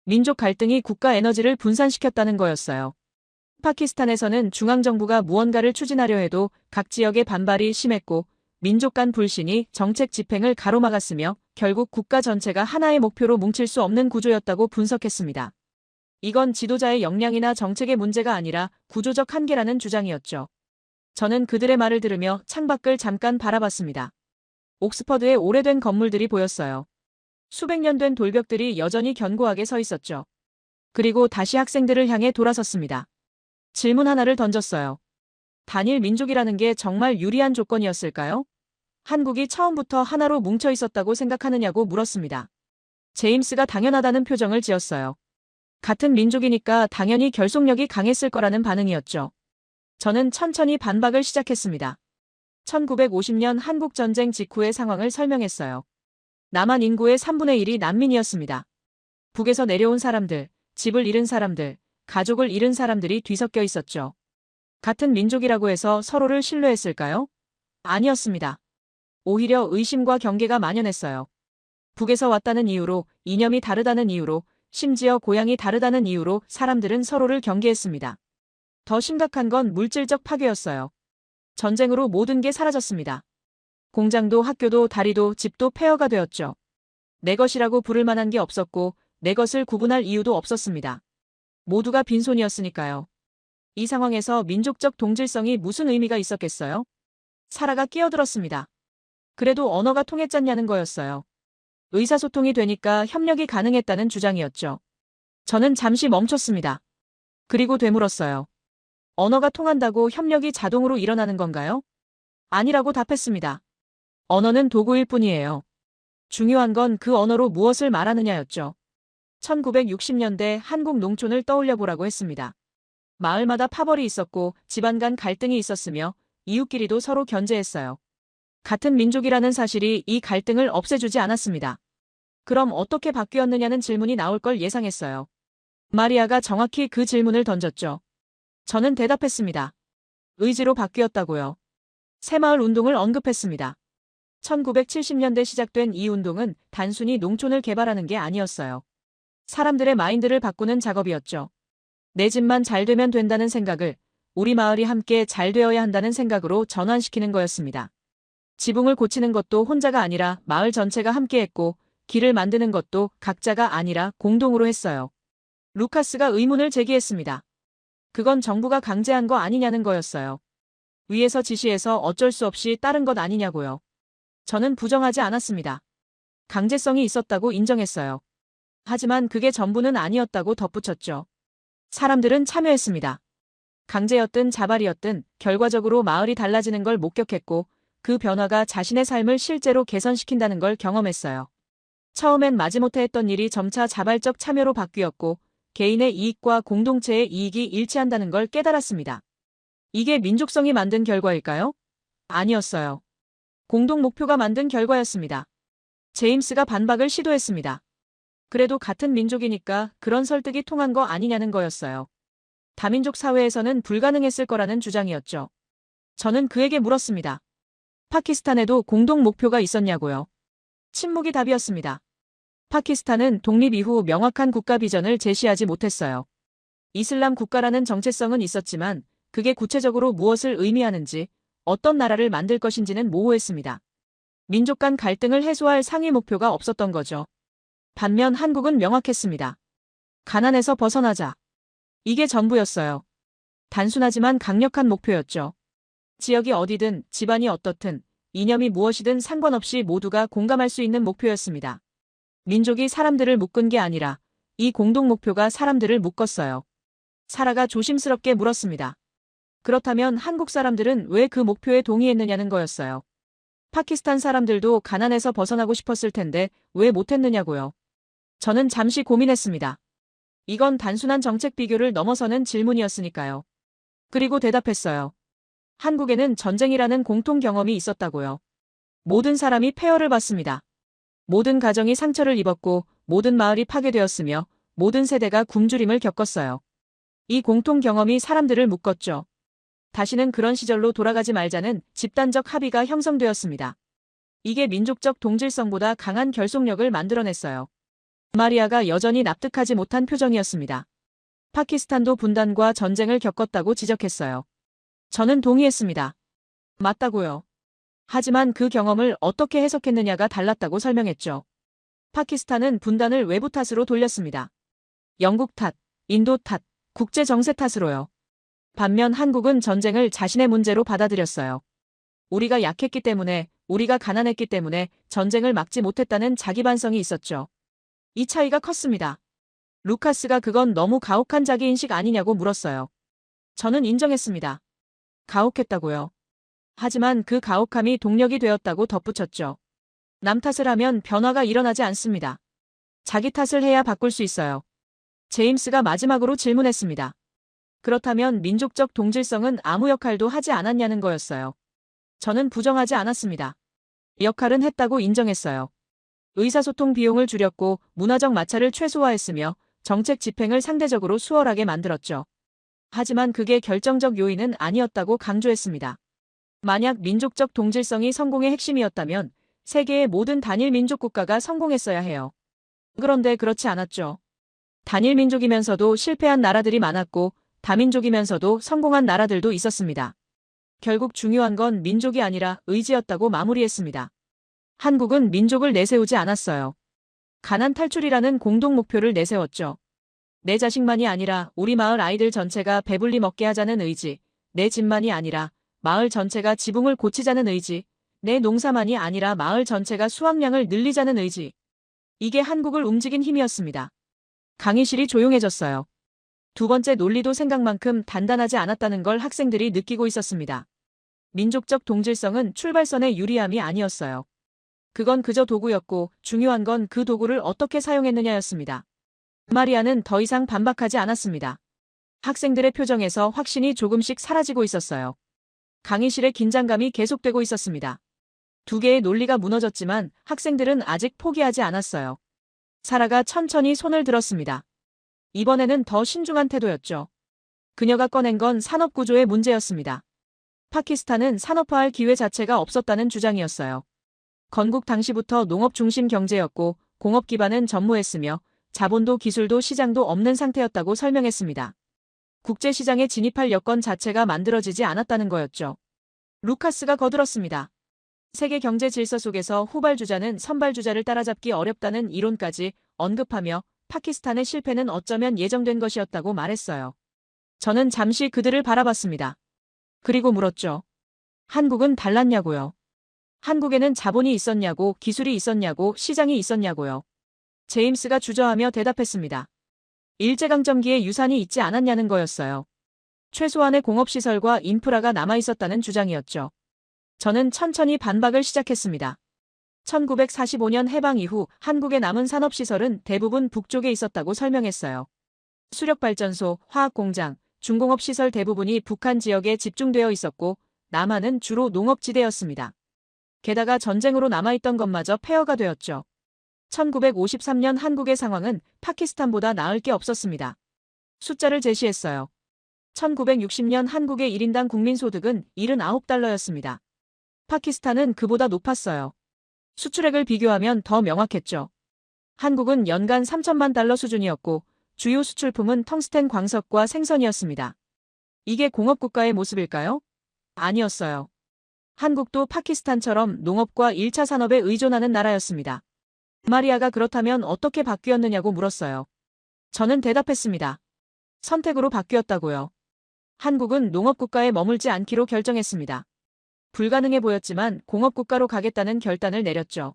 민족 갈등이 국가 에너지를 분산시켰다는 거였어요. 파키스탄에서는 중앙정부가 무언가를 추진하려 해도 각 지역의 반발이 심했고 민족 간 불신이 정책 집행을 가로막았으며 결국 국가 전체가 하나의 목표로 뭉칠 수 없는 구조였다고 분석했습니다. 이건 지도자의 역량이나 정책의 문제가 아니라 구조적 한계라는 주장이었죠. 저는 그들의 말을 들으며 창밖을 잠깐 바라봤습니다. 옥스퍼드의 오래된 건물들이 보였어요. 수백 년 된 돌벽들이 여전히 견고하게 서 있었죠. 그리고 다시 학생들을 향해 돌아섰습니다. 질문 하나를 던졌어요. 단일 민족이라는 게 정말 유리한 조건이었을까요? 한국이 처음부터 하나로 뭉쳐 있었다고 생각하느냐고 물었습니다. 제임스가 당연하다는 표정을 지었어요. 같은 민족이니까 당연히 결속력이 강했을 거라는 반응이었죠. 저는 천천히 반박을 시작했습니다. 1950년 한국전쟁 직후의 상황을 설명했어요. 남한 인구의 3분의 1이 난민이었습니다. 북에서 내려온 사람들, 집을 잃은 사람들, 가족을 잃은 사람들이 뒤섞여 있었죠. 같은 민족이라고 해서 서로를 신뢰했을까요? 아니었습니다. 오히려 의심과 경계가 만연했어요. 북에서 왔다는 이유로, 이념이 다르다는 이유로, 심지어 고향이 다르다는 이유로 사람들은 서로를 경계했습니다. 더 심각한 건 물질적 파괴였어요. 전쟁으로 모든 게 사라졌습니다. 공장도 학교도 다리도 집도 폐허가 되었죠. 내 것이라고 부를 만한 게 없었고 내 것을 구분할 이유도 없었습니다. 모두가 빈손이었으니까요. 이 상황에서 민족적 동질성이 무슨 의미가 있었겠어요? 사라가 끼어들었습니다. 그래도 언어가 통했잖냐는 거였어요. 의사소통이 되니까 협력이 가능했다는 주장이었죠. 저는 잠시 멈췄습니다. 그리고 되물었어요. 언어가 통한다고 협력이 자동으로 일어나는 건가요? 아니라고 답했습니다. 언어는 도구일 뿐이에요. 중요한 건 그 언어로 무엇을 말하느냐였죠. 1960년대 한국 농촌을 떠올려 보라고 했습니다. 마을마다 파벌이 있었고 집안 간 갈등이 있었으며 이웃끼리도 서로 견제했어요. 같은 민족이라는 사실이 이 갈등을 없애주지 않았습니다. 그럼 어떻게 바뀌었느냐는 질문이 나올 걸 예상했어요. 마리아가 정확히 그 질문을 던졌죠. 저는 대답했습니다. 의지로 바뀌었다고요. 새마을 운동을 언급했습니다. 1970년대 시작된 이 운동은 단순히 농촌을 개발하는 게 아니었어요. 사람들의 마인드를 바꾸는 작업이었죠. 내 집만 잘 되면 된다는 생각을 우리 마을이 함께 잘 되어야 한다는 생각으로 전환시키는 거였습니다. 지붕을 고치는 것도 혼자가 아니라 마을 전체가 함께 했고 길을 만드는 것도 각자가 아니라 공동으로 했어요. 루카스가 의문을 제기했습니다. 그건 정부가 강제한 거 아니냐는 거였어요. 위에서 지시해서 어쩔 수 없이 따른 것 아니냐고요. 저는 부정하지 않았습니다. 강제성이 있었다고 인정했어요. 하지만 그게 전부는 아니었다고 덧붙였죠. 사람들은 참여했습니다. 강제였든 자발이었든 결과적으로 마을이 달라지는 걸 목격했고 그 변화가 자신의 삶을 실제로 개선시킨다는 걸 경험했어요. 처음엔 마지못해 했던 일이 점차 자발적 참여로 바뀌었고 개인의 이익과 공동체의 이익이 일치한다는 걸 깨달았습니다. 이게 민족성이 만든 결과일까요? 아니었어요. 공동 목표가 만든 결과였습니다. 제임스가 반박을 시도했습니다. 그래도 같은 민족이니까 그런 설득이 통한 거 아니냐는 거였어요. 다민족 사회에서는 불가능했을 거라는 주장이었죠. 저는 그에게 물었습니다. 파키스탄에도 공동 목표가 있었냐고요. 침묵이 답이었습니다. 파키스탄은 독립 이후 명확한 국가 비전을 제시하지 못했어요. 이슬람 국가라는 정체성은 있었지만 그게 구체적으로 무엇을 의미하는지 어떤 나라를 만들 것인지는 모호했습니다. 민족 간 갈등을 해소할 상위 목표가 없었던 거죠. 반면 한국은 명확했습니다. 가난에서 벗어나자. 이게 전부였어요. 단순하지만 강력한 목표였죠. 지역이 어디든 집안이 어떻든 이념이 무엇이든 상관없이 모두가 공감할 수 있는 목표였습니다. 민족이 사람들을 묶은 게 아니라 이 공동 목표가 사람들을 묶었어요. 사라가 조심스럽게 물었습니다. 그렇다면 한국 사람들은 왜 그 목표에 동의했느냐는 거였어요. 파키스탄 사람들도 가난에서 벗어나고 싶었을 텐데 왜 못했느냐고요. 저는 잠시 고민했습니다. 이건 단순한 정책 비교를 넘어서는 질문이었으니까요. 그리고 대답했어요. 한국에는 전쟁이라는 공통 경험이 있었다고요. 모든 사람이 폐허를 받습니다. 모든 가정이 상처를 입었고 모든 마을이 파괴되었으며 모든 세대가 굶주림을 겪었어요. 이 공통 경험이 사람들을 묶었죠. 다시는 그런 시절로 돌아가지 말자는 집단적 합의가 형성되었습니다. 이게 민족적 동질성보다 강한 결속력을 만들어냈어요. 마리아가 여전히 납득하지 못한 표정이었습니다. 파키스탄도 분단과 전쟁을 겪었다고 지적했어요. 저는 동의했습니다. 맞다고요. 하지만 그 경험을 어떻게 해석했느냐가 달랐다고 설명했죠. 파키스탄은 분단을 외부 탓으로 돌렸습니다. 영국 탓, 인도 탓, 국제 정세 탓으로요. 반면 한국은 전쟁을 자신의 문제로 받아들였어요. 우리가 약했기 때문에, 우리가 가난했기 때문에 전쟁을 막지 못했다는 자기 반성이 있었죠. 이 차이가 컸습니다. 루카스가 그건 너무 가혹한 자기인식 아니냐고 물었어요. 저는 인정했습니다. 가혹했다고요. 하지만 그 가혹함이 동력이 되었다고 덧붙였죠. 남 탓을 하면 변화가 일어나지 않습니다. 자기 탓을 해야 바꿀 수 있어요. 제임스가 마지막으로 질문했습니다. 그렇다면 민족적 동질성은 아무 역할도 하지 않았냐는 거였어요. 저는 부정하지 않았습니다. 역할은 했다고 인정했어요. 의사소통 비용을 줄였고 문화적 마찰을 최소화했으며 정책 집행을 상대적으로 수월하게 만들었죠. 하지만 그게 결정적 요인은 아니었다고 강조했습니다. 만약 민족적 동질성이 성공의 핵심이었다면 세계의 모든 단일 민족 국가가 성공했어야 해요. 그런데 그렇지 않았죠. 단일 민족이면서도 실패한 나라들이 많았고 다민족이면서도 성공한 나라들도 있었습니다. 결국 중요한 건 민족이 아니라 의지였다고 마무리했습니다. 한국은 민족을 내세우지 않았어요. 가난 탈출이라는 공동 목표를 내세웠죠. 내 자식만이 아니라 우리 마을 아이들 전체가 배불리 먹게 하자는 의지, 내 집만이 아니라 마을 전체가 지붕을 고치자는 의지, 내 농사만이 아니라 마을 전체가 수확량을 늘리자는 의지. 이게 한국을 움직인 힘이었습니다. 강의실이 조용해졌어요. 두 번째 논리도 생각만큼 단단하지 않았다는 걸 학생들이 느끼고 있었습니다. 민족적 동질성은 출발선의 유리함이 아니었어요. 그건 그저 도구였고 중요한 건 그 도구를 어떻게 사용했느냐였습니다. 마리아는 더 이상 반박하지 않았습니다. 학생들의 표정에서 확신이 조금씩 사라지고 있었어요. 강의실의 긴장감이 계속되고 있었습니다. 두 개의 논리가 무너졌지만 학생들은 아직 포기하지 않았어요. 사라가 천천히 손을 들었습니다. 이번에는 더 신중한 태도였죠. 그녀가 꺼낸 건 산업구조의 문제였습니다. 파키스탄은 산업화할 기회 자체가 없었다는 주장이었어요. 건국 당시부터 농업 중심 경제였고 공업 기반은 전무했으며 자본도 기술도 시장도 없는 상태였다고 설명했습니다. 국제시장에 진입할 여건 자체가 만들어지지 않았다는 거였죠. 루카스가 거들었습니다. 세계 경제 질서 속에서 후발주자는 선발주자를 따라잡기 어렵다는 이론까지 언급하며 파키스탄의 실패는 어쩌면 예정된 것이었다고 말했어요. 저는 잠시 그들을 바라봤습니다. 그리고 물었죠. 한국은 달랐냐고요. 한국에는 자본이 있었냐고, 기술이 있었냐고, 시장이 있었냐고요. 제임스가 주저하며 대답했습니다. 일제강점기에 유산이 있지 않았냐는 거였어요. 최소한의 공업시설과 인프라가 남아있었다는 주장이었죠. 저는 천천히 반박을 시작했습니다. 1945년 해방 이후 한국의 남은 산업시설은 대부분 북쪽에 있었다고 설명했어요. 수력발전소, 화학공장, 중공업시설 대부분이 북한 지역에 집중되어 있었고 남한은 주로 농업지대였습니다. 게다가 전쟁으로 남아있던 것마저 폐허가 되었죠. 1953년 한국의 상황은 파키스탄보다 나을 게 없었습니다. 숫자를 제시했어요. 1960년 한국의 1인당 국민소득은 79달러였습니다. 파키스탄은 그보다 높았어요. 수출액을 비교하면 더 명확했죠. 한국은 연간 3천만 달러 수준이었고 주요 수출품은 텅스텐 광석과 생선이었습니다. 이게 공업국가의 모습일까요? 아니었어요. 한국도 파키스탄처럼 농업과 1차 산업에 의존하는 나라였습니다. 마리아가 그렇다면 어떻게 바뀌었느냐고 물었어요. 저는 대답했습니다. 선택으로 바뀌었다고요. 한국은 농업국가에 머물지 않기로 결정했습니다. 불가능해 보였지만 공업국가로 가겠다는 결단을 내렸죠.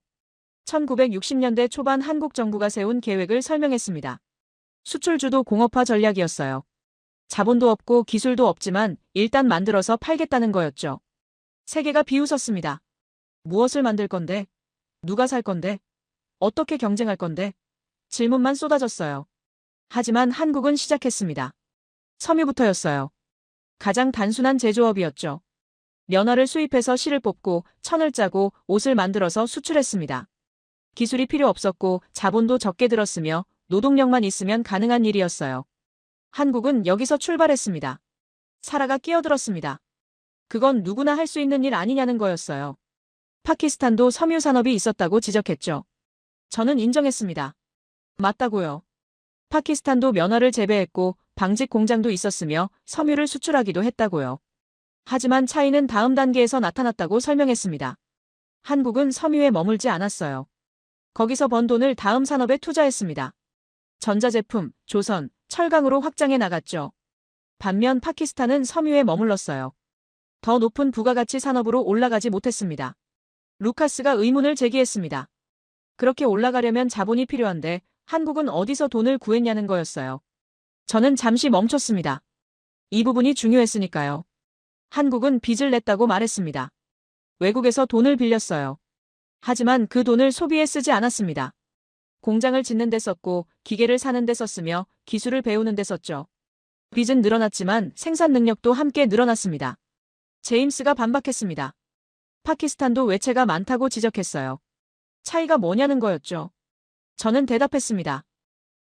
1960년대 초반 한국 정부가 세운 계획을 설명했습니다. 수출주도 공업화 전략이었어요. 자본도 없고 기술도 없지만 일단 만들어서 팔겠다는 거였죠. 세계가 비웃었습니다. 무엇을 만들 건데? 누가 살 건데? 어떻게 경쟁할 건데? 질문만 쏟아졌어요. 하지만 한국은 시작했습니다. 섬유부터였어요. 가장 단순한 제조업이었죠. 면화를 수입해서 실을 뽑고 천을 짜고 옷을 만들어서 수출했습니다. 기술이 필요 없었고 자본도 적게 들었으며 노동력만 있으면 가능한 일이었어요. 한국은 여기서 출발했습니다. 사라가 끼어들었습니다. 그건 누구나 할 수 있는 일 아니냐는 거였어요. 파키스탄도 섬유 산업이 있었다고 지적했죠. 저는 인정했습니다. 맞다고요. 파키스탄도 면화를 재배했고 방직 공장도 있었으며 섬유를 수출하기도 했다고요. 하지만 차이는 다음 단계에서 나타났다고 설명했습니다. 한국은 섬유에 머물지 않았어요. 거기서 번 돈을 다음 산업에 투자했습니다. 전자제품, 조선, 철강으로 확장해 나갔죠. 반면 파키스탄은 섬유에 머물렀어요. 더 높은 부가가치 산업으로 올라가지 못했습니다. 루카스가 의문을 제기했습니다. 그렇게 올라가려면 자본이 필요한데 한국은 어디서 돈을 구했냐는 거였어요. 저는 잠시 멈췄습니다. 이 부분이 중요했으니까요. 한국은 빚을 냈다고 말했습니다. 외국에서 돈을 빌렸어요. 하지만 그 돈을 소비에 쓰지 않았습니다. 공장을 짓는 데 썼고 기계를 사는 데 썼으며 기술을 배우는 데 썼죠. 빚은 늘어났지만 생산 능력도 함께 늘어났습니다. 제임스가 반박했습니다. 파키스탄도 외채가 많다고 지적했어요. 차이가 뭐냐는 거였죠. 저는 대답했습니다.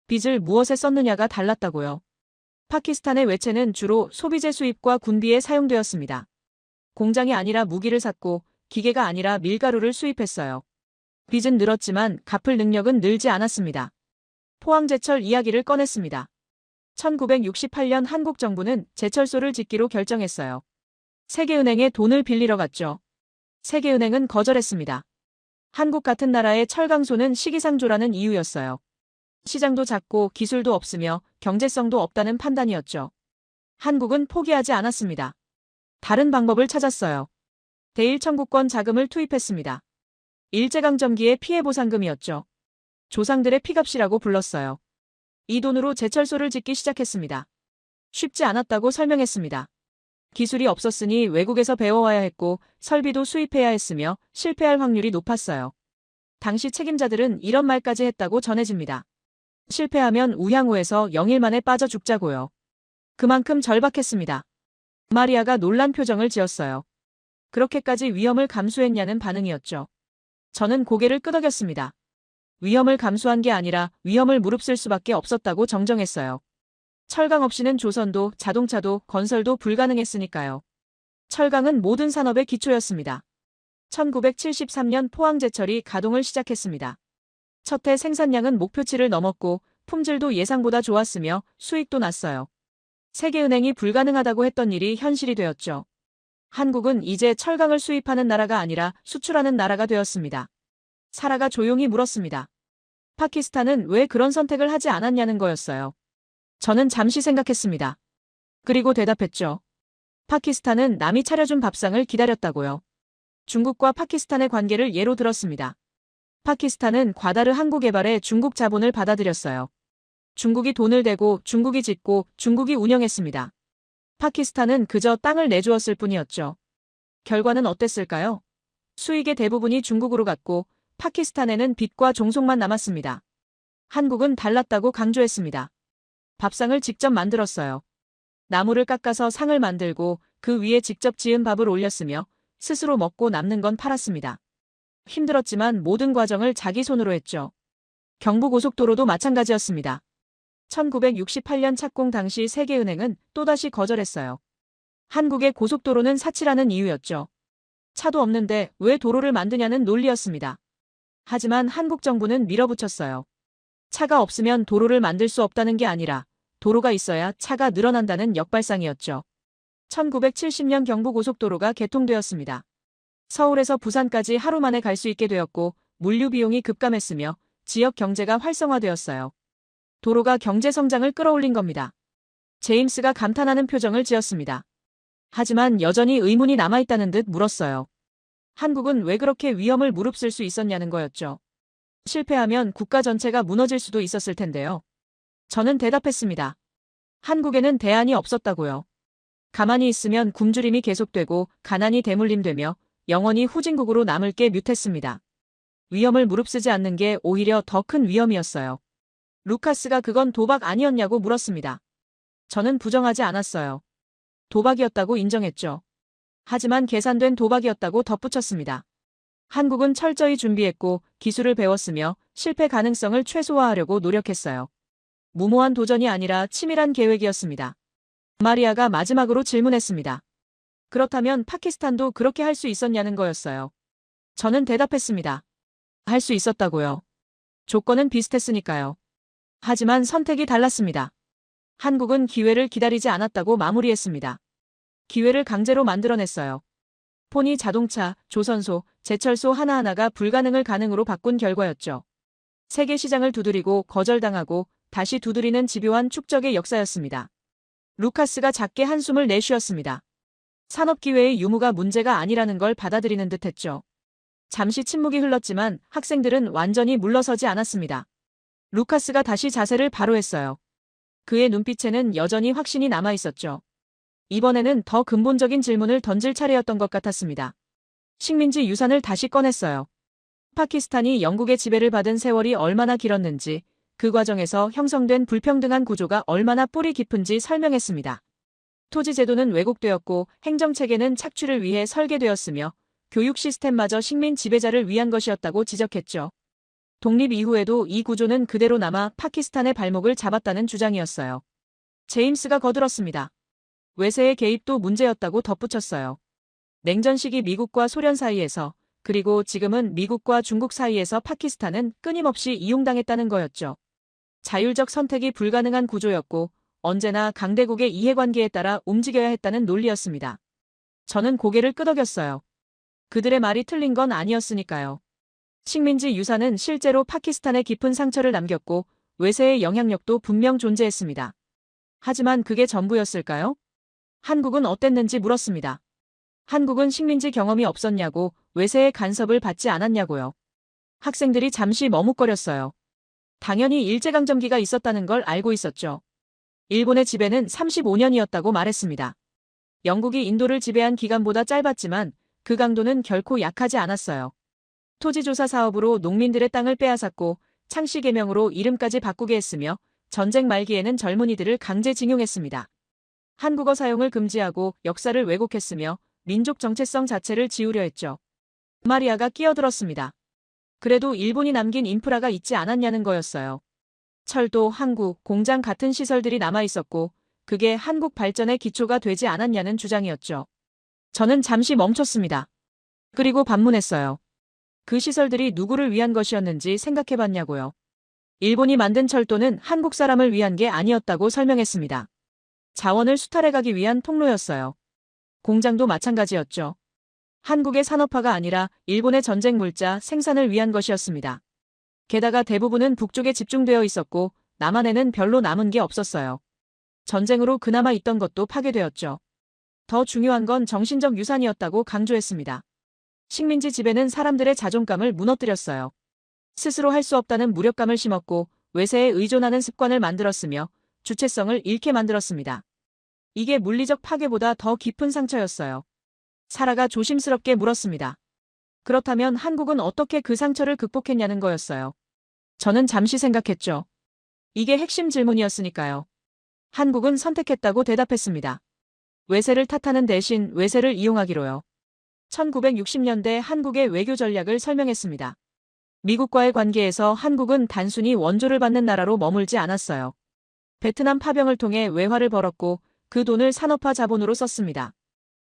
빚을 무엇에 썼느냐가 달랐다고요. 파키스탄의 외채는 주로 소비재 수입과 군비에 사용되었습니다. 공장이 아니라 무기를 샀고 기계가 아니라 밀가루를 수입했어요. 빚은 늘었지만 갚을 능력은 늘지 않았습니다. 포항제철 이야기를 꺼냈습니다. 1968년 한국 정부는 제철소를 짓기로 결정했어요. 세계은행에 돈을 빌리러 갔죠. 세계은행은 거절했습니다. 한국 같은 나라의 철강소는 시기상조라는 이유였어요. 시장도 작고 기술도 없으며 경제성도 없다는 판단이었죠. 한국은 포기하지 않았습니다. 다른 방법을 찾았어요. 대일 청구권 자금을 투입했습니다. 일제강점기의 피해보상금이었죠. 조상들의 피값이라고 불렀어요. 이 돈으로 제철소를 짓기 시작했습니다. 쉽지 않았다고 설명했습니다. 기술이 없었으니 외국에서 배워와야 했고 설비도 수입해야 했으며 실패할 확률이 높았어요. 당시 책임자들은 이런 말까지 했다고 전해집니다. 실패하면 우향우에서 0일 만에 빠져 죽자고요. 그만큼 절박했습니다. 마리아가 놀란 표정을 지었어요. 그렇게까지 위험을 감수했냐는 반응이었죠. 저는 고개를 끄덕였습니다. 위험을 감수한 게 아니라 위험을 무릅쓸 수밖에 없었다고 정정했어요. 철강 없이는 조선도 자동차도 건설도 불가능했으니까요. 철강은 모든 산업의 기초였습니다. 1973년 포항제철이 가동을 시작했습니다. 첫 해 생산량은 목표치를 넘었고 품질도 예상보다 좋았으며 수익도 났어요. 세계은행이 불가능하다고 했던 일이 현실이 되었죠. 한국은 이제 철강을 수입하는 나라가 아니라 수출하는 나라가 되었습니다. 사라가 조용히 물었습니다. 파키스탄은 왜 그런 선택을 하지 않았냐는 거였어요. 저는 잠시 생각했습니다. 그리고 대답했죠. 파키스탄은 남이 차려준 밥상을 기다렸다고요. 중국과 파키스탄의 관계를 예로 들었습니다. 파키스탄은 과다르 항구 개발에 중국 자본을 받아들였어요. 중국이 돈을 대고 중국이 짓고 중국이 운영했습니다. 파키스탄은 그저 땅을 내주었을 뿐이었죠. 결과는 어땠을까요? 수익의 대부분이 중국으로 갔고 파키스탄에는 빚과 종속만 남았습니다. 한국은 달랐다고 강조했습니다. 밥상을 직접 만들었어요. 나무를 깎아서 상을 만들고 그 위에 직접 지은 밥을 올렸으며 스스로 먹고 남는 건 팔았습니다. 힘들었지만 모든 과정을 자기 손으로 했죠. 경부고속도로도 마찬가지였습니다. 1968년 착공 당시 세계은행은 또다시 거절했어요. 한국의 고속도로는 사치라는 이유였죠. 차도 없는데 왜 도로를 만드냐는 논리였습니다. 하지만 한국 정부는 밀어붙였어요. 차가 없으면 도로를 만들 수 없다는 게 아니라 도로가 있어야 차가 늘어난다는 역발상이었죠. 1970년 경부고속도로가 개통되었습니다. 서울에서 부산까지 하루 만에 갈 수 있게 되었고 물류 비용이 급감했으며 지역 경제가 활성화되었어요. 도로가 경제 성장을 끌어올린 겁니다. 제임스가 감탄하는 표정을 지었습니다. 하지만 여전히 의문이 남아있다는 듯 물었어요. 한국은 왜 그렇게 위험을 무릅쓸 수 있었냐는 거였죠. 실패하면 국가 전체가 무너질 수도 있었을 텐데요. 저는 대답했습니다. 한국에는 대안이 없었다고요. 가만히 있으면 굶주림이 계속되고 가난이 대물림되며 영원히 후진국으로 남을 게 뮤했습니다. 위험을 무릅쓰지 않는 게 오히려 더 큰 위험이었어요. 루카스가 그건 도박 아니었냐고 물었습니다. 저는 부정하지 않았어요. 도박이었다고 인정했죠. 하지만 계산된 도박이었다고 덧붙였습니다. 한국은 철저히 준비했고 기술을 배웠으며 실패 가능성을 최소화하려고 노력했어요. 무모한 도전이 아니라 치밀한 계획이었습니다. 마리아가 마지막으로 질문했습니다. 그렇다면 파키스탄도 그렇게 할 수 있었냐는 거였어요. 저는 대답했습니다. 할 수 있었다고요. 조건은 비슷했으니까요. 하지만 선택이 달랐습니다. 한국은 기회를 기다리지 않았다고 마무리했습니다. 기회를 강제로 만들어냈어요. 폰이 자동차, 조선소, 제철소 하나하나가 불가능을 가능으로 바꾼 결과였죠. 세계 시장을 두드리고 거절당하고 다시 두드리는 집요한 축적의 역사였습니다. 루카스가 작게 한숨을 내쉬었습니다. 산업기회의 유무가 문제가 아니라는 걸 받아들이는 듯했죠. 잠시 침묵이 흘렀지만 학생들은 완전히 물러서지 않았습니다. 루카스가 다시 자세를 바로 했어요. 그의 눈빛에는 여전히 확신이 남아있었죠. 이번에는 더 근본적인 질문을 던질 차례였던 것 같았습니다. 식민지 유산을 다시 꺼냈어요. 파키스탄이 영국의 지배를 받은 세월이 얼마나 길었는지, 그 과정에서 형성된 불평등한 구조가 얼마나 뿌리 깊은지 설명했습니다. 토지 제도는 왜곡되었고 행정체계는 착취를 위해 설계되었으며 교육 시스템마저 식민 지배자를 위한 것이었다고 지적했죠. 독립 이후에도 이 구조는 그대로 남아 파키스탄의 발목을 잡았다는 주장이었어요. 제임스가 거들었습니다. 외세의 개입도 문제였다고 덧붙였어요. 냉전 시기 미국과 소련 사이에서 그리고 지금은 미국과 중국 사이에서 파키스탄은 끊임없이 이용당했다는 거였죠. 자율적 선택이 불가능한 구조였고 언제나 강대국의 이해관계에 따라 움직여야 했다는 논리였습니다. 저는 고개를 끄덕였어요. 그들의 말이 틀린 건 아니었으니까요. 식민지 유산은 실제로 파키스탄에 깊은 상처를 남겼고 외세의 영향력도 분명 존재했습니다. 하지만 그게 전부였을까요? 한국은 어땠는지 물었습니다. 한국은 식민지 경험이 없었냐고, 외세의 간섭을 받지 않았냐고요. 학생들이 잠시 머뭇거렸어요. 당연히 일제강점기가 있었다는 걸 알고 있었죠. 일본의 지배는 35년이었다고 말했습니다. 영국이 인도를 지배한 기간보다 짧았지만 그 강도는 결코 약하지 않았어요. 토지조사 사업으로 농민들의 땅을 빼앗았고 창씨개명으로 이름까지 바꾸게 했으며 전쟁 말기에는 젊은이들을 강제징용했습니다. 한국어 사용을 금지하고 역사를 왜곡했으며 민족 정체성 자체를 지우려 했죠. 마리아가 끼어들었습니다. 그래도 일본이 남긴 인프라가 있지 않았냐는 거였어요. 철도, 항구, 공장 같은 시설들이 남아있었고 그게 한국 발전의 기초가 되지 않았냐는 주장이었죠. 저는 잠시 멈췄습니다. 그리고 반문했어요. 그 시설들이 누구를 위한 것이었는지 생각해봤냐고요. 일본이 만든 철도는 한국 사람을 위한 게 아니었다고 설명했습니다. 자원을 수탈해가기 위한 통로였어요. 공장도 마찬가지였죠. 한국의 산업화가 아니라 일본의 전쟁 물자 생산을 위한 것이었습니다. 게다가 대부분은 북쪽에 집중되어 있었고 남한에는 별로 남은 게 없었어요. 전쟁으로 그나마 있던 것도 파괴되었죠. 더 중요한 건 정신적 유산이었다고 강조했습니다. 식민지 지배는 사람들의 자존감을 무너뜨렸어요. 스스로 할 수 없다는 무력감을 심었고 외세에 의존하는 습관을 만들었으며 주체성을 잃게 만들었습니다. 이게 물리적 파괴보다 더 깊은 상처였어요. 사라가 조심스럽게 물었습니다. 그렇다면 한국은 어떻게 그 상처를 극복했냐는 거였어요. 저는 잠시 생각했죠. 이게 핵심 질문이었으니까요. 한국은 선택했다고 대답했습니다. 외세를 탓하는 대신 외세를 이용하기로요. 1960년대 한국의 외교 전략을 설명했습니다. 미국과의 관계에서 한국은 단순히 원조를 받는 나라로 머물지 않았어요. 베트남 파병을 통해 외화를 벌었고 그 돈을 산업화 자본으로 썼습니다.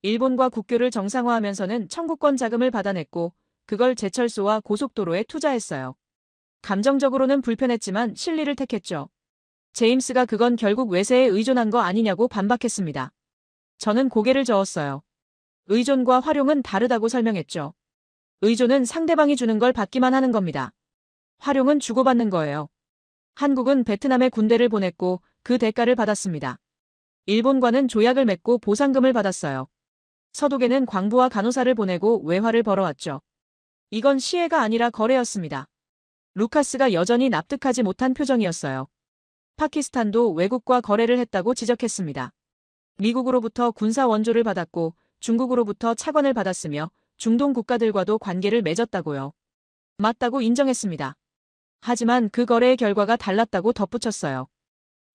일본과 국교를 정상화하면서는 청구권 자금을 받아냈고 그걸 제철소와 고속도로에 투자했어요. 감정적으로는 불편했지만 실리를 택했죠. 제임스가 그건 결국 외세에 의존한 거 아니냐고 반박했습니다. 저는 고개를 저었어요. 의존과 활용은 다르다고 설명했죠. 의존은 상대방이 주는 걸 받기만 하는 겁니다. 활용은 주고받는 거예요. 한국은 베트남에 군대를 보냈고 그 대가를 받았습니다. 일본과는 조약을 맺고 보상금을 받았어요. 서독에는 광부와 간호사를 보내고 외화를 벌어왔죠. 이건 시혜가 아니라 거래였습니다. 루카스가 여전히 납득하지 못한 표정이었어요. 파키스탄도 외국과 거래를 했다고 지적했습니다. 미국으로부터 군사 원조를 받았고 중국으로부터 차관을 받았으며 중동 국가들과도 관계를 맺었다고요. 맞다고 인정했습니다. 하지만 그 거래의 결과가 달랐다고 덧붙였어요.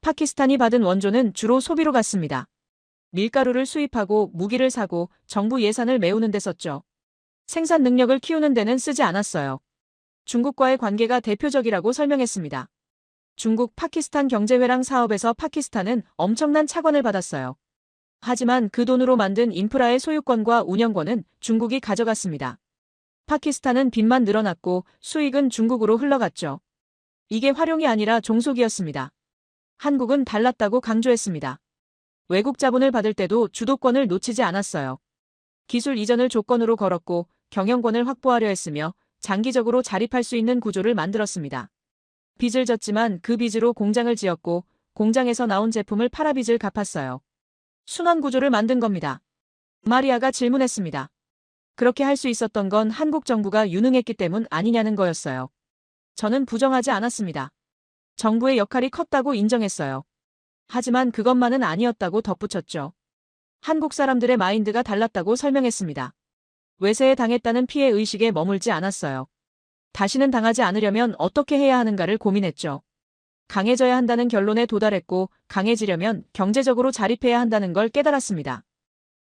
파키스탄이 받은 원조는 주로 소비로 갔습니다. 밀가루를 수입하고 무기를 사고 정부 예산을 메우는 데 썼죠. 생산 능력을 키우는 데는 쓰지 않았어요. 중국과의 관계가 대표적이라고 설명했습니다. 중국 파키스탄 경제회랑 사업에서 파키스탄은 엄청난 차관을 받았어요. 하지만 그 돈으로 만든 인프라의 소유권과 운영권은 중국이 가져갔습니다. 파키스탄은 빚만 늘어났고 수익은 중국으로 흘러갔죠. 이게 활용이 아니라 종속이었습니다. 한국은 달랐다고 강조했습니다. 외국 자본을 받을 때도 주도권을 놓치지 않았어요. 기술 이전을 조건으로 걸었고 경영권을 확보하려 했으며 장기적으로 자립할 수 있는 구조를 만들었습니다. 빚을 졌지만 그 빚으로 공장을 지었고 공장에서 나온 제품을 팔아 빚을 갚았어요. 순환 구조를 만든 겁니다. 마리아가 질문했습니다. 그렇게 할 수 있었던 건 한국 정부가 유능했기 때문 아니냐는 거였어요. 저는 부정하지 않았습니다. 정부의 역할이 컸다고 인정했어요. 하지만 그것만은 아니었다고 덧붙였죠. 한국 사람들의 마인드가 달랐다고 설명했습니다. 외세에 당했다는 피해 의식에 머물지 않았어요. 다시는 당하지 않으려면 어떻게 해야 하는가를 고민했죠. 강해져야 한다는 결론에 도달했고 강해지려면 경제적으로 자립해야 한다는 걸 깨달았습니다.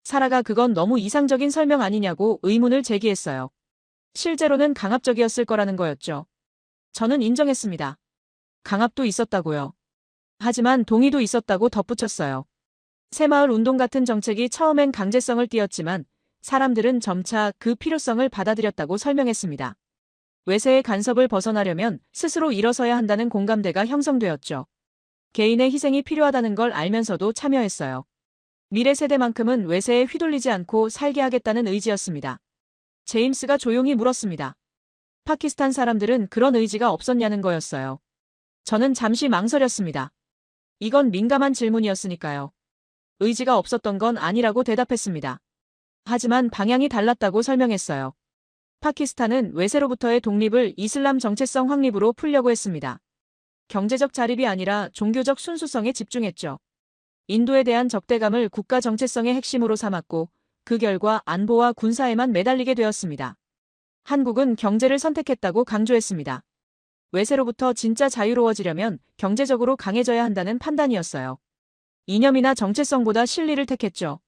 사라가 그건 너무 이상적인 설명 아니냐고 의문을 제기했어요. 실제로는 강압적이었을 거라는 거였죠. 저는 인정했습니다. 강압도 있었다고요. 하지만 동의도 있었다고 덧붙였어요. 새마을 운동 같은 정책이 처음엔 강제성을 띠었지만 사람들은 점차 그 필요성을 받아들였다고 설명했습니다. 외세의 간섭을 벗어나려면 스스로 일어서야 한다는 공감대가 형성되었죠. 개인의 희생이 필요하다는 걸 알면서도 참여했어요. 미래 세대만큼은 외세에 휘둘리지 않고 살게 하겠다는 의지였습니다. 제임스가 조용히 물었습니다. 파키스탄 사람들은 그런 의지가 없었냐는 거였어요. 저는 잠시 망설였습니다. 이건 민감한 질문이었으니까요. 의지가 없었던 건 아니라고 대답했습니다. 하지만 방향이 달랐다고 설명했어요. 파키스탄은 외세로부터의 독립을 이슬람 정체성 확립으로 풀려고 했습니다. 경제적 자립이 아니라 종교적 순수성에 집중했죠. 인도에 대한 적대감을 국가 정체성의 핵심으로 삼았고 그 결과 안보와 군사에만 매달리게 되었습니다. 한국은 경제를 선택했다고 강조했습니다. 외세로부터 진짜 자유로워지려면 경제적으로 강해져야 한다는 판단이었어요. 이념이나 정체성보다 실리를 택했죠.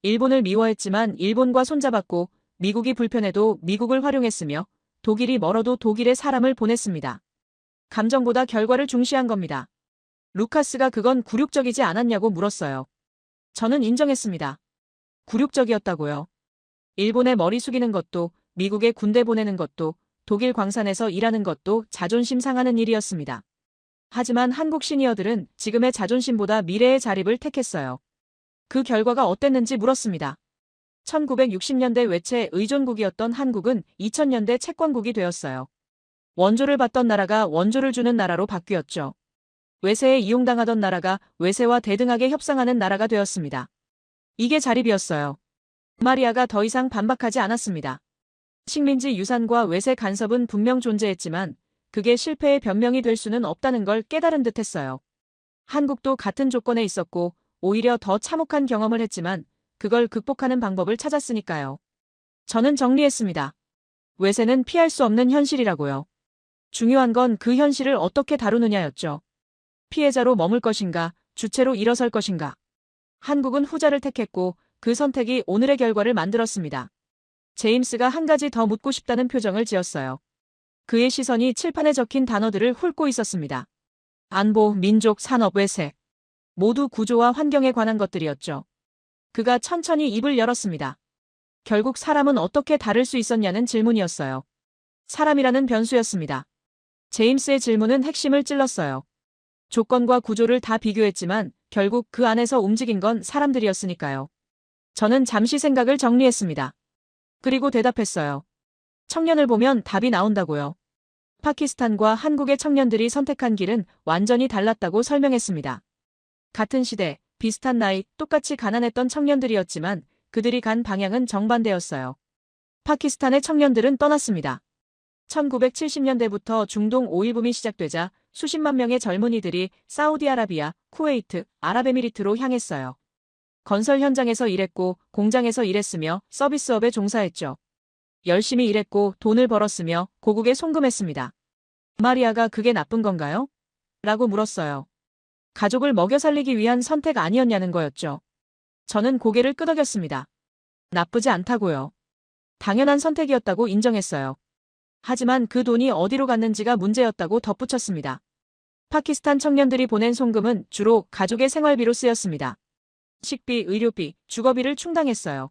일본을 미워했지만 일본과 손잡았고 미국이 불편해도 미국을 활용했으며 독일이 멀어도 독일에 사람을 보냈습니다. 감정보다 결과를 중시한 겁니다. 루카스가 그건 굴욕적이지 않았냐고 물었어요. 저는 인정했습니다. 굴욕적이었다고요. 일본에 머리 숙이는 것도 미국에 군대 보내는 것도 독일 광산에서 일하는 것도 자존심 상하는 일이었습니다. 하지만 한국 시니어들은 지금의 자존심보다 미래의 자립을 택했어요. 그 결과가 어땠는지 물었습니다. 1960년대 외채 의존국이었던 한국은 2000년대 채권국이 되었어요. 원조를 받던 나라가 원조를 주는 나라로 바뀌었죠. 외세에 이용당하던 나라가 외세와 대등하게 협상하는 나라가 되었습니다. 이게 자립이었어요. 마리아가 더 이상 반박하지 않았습니다. 식민지 유산과 외세 간섭은 분명 존재했지만 그게 실패의 변명이 될 수는 없다는 걸 깨달은 듯했어요. 한국도 같은 조건에 있었고 오히려 더 참혹한 경험을 했지만 그걸 극복하는 방법을 찾았으니까요. 저는 정리했습니다. 외세는 피할 수 없는 현실이라고요. 중요한 건 그 현실을 어떻게 다루느냐였죠. 피해자로 머물 것인가, 주체로 일어설 것인가. 한국은 후자를 택했고 그 선택이 오늘의 결과를 만들었습니다. 제임스가 한 가지 더 묻고 싶다는 표정을 지었어요. 그의 시선이 칠판에 적힌 단어들을 훑고 있었습니다. 안보, 민족, 산업, 외세. 모두 구조와 환경에 관한 것들이었죠. 그가 천천히 입을 열었습니다. 결국 사람은 어떻게 다를 수 있었냐는 질문이었어요. 사람이라는 변수였습니다. 제임스의 질문은 핵심을 찔렀어요. 조건과 구조를 다 비교했지만 결국 그 안에서 움직인 건 사람들이었으니까요. 저는 잠시 생각을 정리했습니다. 그리고 대답했어요. 청년을 보면 답이 나온다고요. 파키스탄과 한국의 청년들이 선택한 길은 완전히 달랐다고 설명했습니다. 같은 시대, 비슷한 나이, 똑같이 가난했던 청년들이었지만 그들이 간 방향은 정반대였어요. 파키스탄의 청년들은 떠났습니다. 1970년대부터 중동 오일붐이 시작되자 수십만 명의 젊은이들이 사우디아라비아, 쿠웨이트, 아랍에미리트로 향했어요. 건설 현장에서 일했고 공장에서 일했으며 서비스업에 종사했죠. 열심히 일했고 돈을 벌었으며 고국에 송금했습니다. 마리아가 그게 나쁜 건가요? 라고 물었어요. 가족을 먹여 살리기 위한 선택 아니었냐는 거였죠. 저는 고개를 끄덕였습니다. 나쁘지 않다고요. 당연한 선택이었다고 인정했어요. 하지만 그 돈이 어디로 갔는지가 문제였다고 덧붙였습니다. 파키스탄 청년들이 보낸 송금은 주로 가족의 생활비로 쓰였습니다. 식비, 의료비, 주거비를 충당했어요.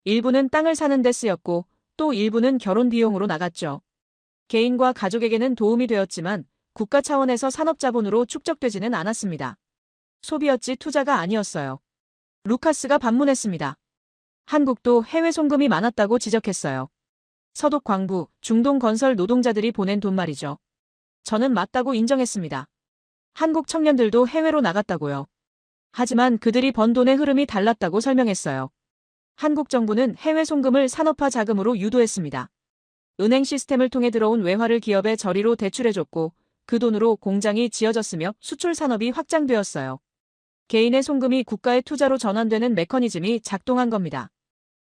일부는 땅을 사는 데 쓰였고 또 일부는 결혼 비용으로 나갔죠. 개인과 가족에게는 도움이 되었지만 국가 차원에서 산업자본으로 축적되지는 않았습니다. 소비였지 투자가 아니었어요. 루카스가 반문했습니다. 한국도 해외 송금이 많았다고 지적했어요. 서독 광부, 중동 건설 노동자들이 보낸 돈 말이죠. 저는 맞다고 인정했습니다. 한국 청년들도 해외로 나갔다고요. 하지만 그들이 번 돈의 흐름이 달랐다고 설명했어요. 한국 정부는 해외 송금을 산업화 자금으로 유도했습니다. 은행 시스템을 통해 들어온 외화를 기업에 저리로 대출해줬고 그 돈으로 공장이 지어졌으며 수출 산업이 확장되었어요. 개인의 송금이 국가의 투자로 전환되는 메커니즘이 작동한 겁니다.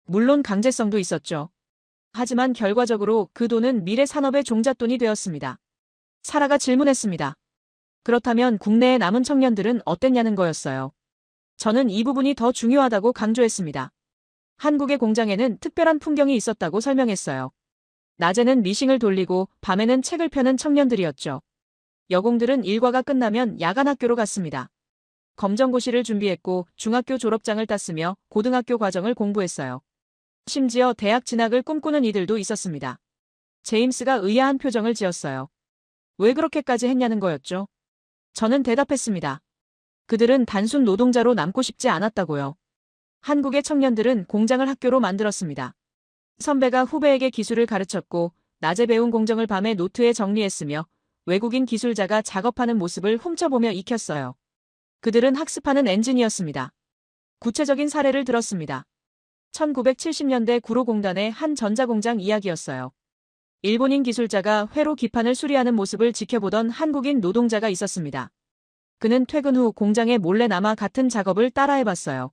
물론 강제성도 있었죠. 하지만 결과적으로 그 돈은 미래 산업의 종잣돈이 되었습니다. 사라가 질문했습니다. 그렇다면 국내에 남은 청년들은 어땠냐는 거였어요. 저는 이 부분이 더 중요하다고 강조했습니다. 한국의 공장에는 특별한 풍경이 있었다고 설명했어요. 낮에는 미싱을 돌리고 밤에는 책을 펴는 청년들이었죠. 여공들은 일과가 끝나면 야간 학교로 갔습니다. 검정고시를 준비했고 중학교 졸업장을 땄으며 고등학교 과정을 공부했어요. 심지어 대학 진학을 꿈꾸는 이들도 있었습니다. 제임스가 의아한 표정을 지었어요. 왜 그렇게까지 했냐는 거였죠. 저는 대답했습니다. 그들은 단순 노동자로 남고 싶지 않았다고요. 한국의 청년들은 공장을 학교로 만들었습니다. 선배가 후배에게 기술을 가르쳤고 낮에 배운 공정을 밤에 노트에 정리했으며 외국인 기술자가 작업하는 모습을 훔쳐보며 익혔어요. 그들은 학습하는 엔진이었습니다. 구체적인 사례를 들었습니다. 1970년대 구로공단의 한 전자공장 이야기였어요. 일본인 기술자가 회로 기판을 수리하는 모습을 지켜보던 한국인 노동자가 있었습니다. 그는 퇴근 후 공장에 몰래 남아 같은 작업을 따라해봤어요.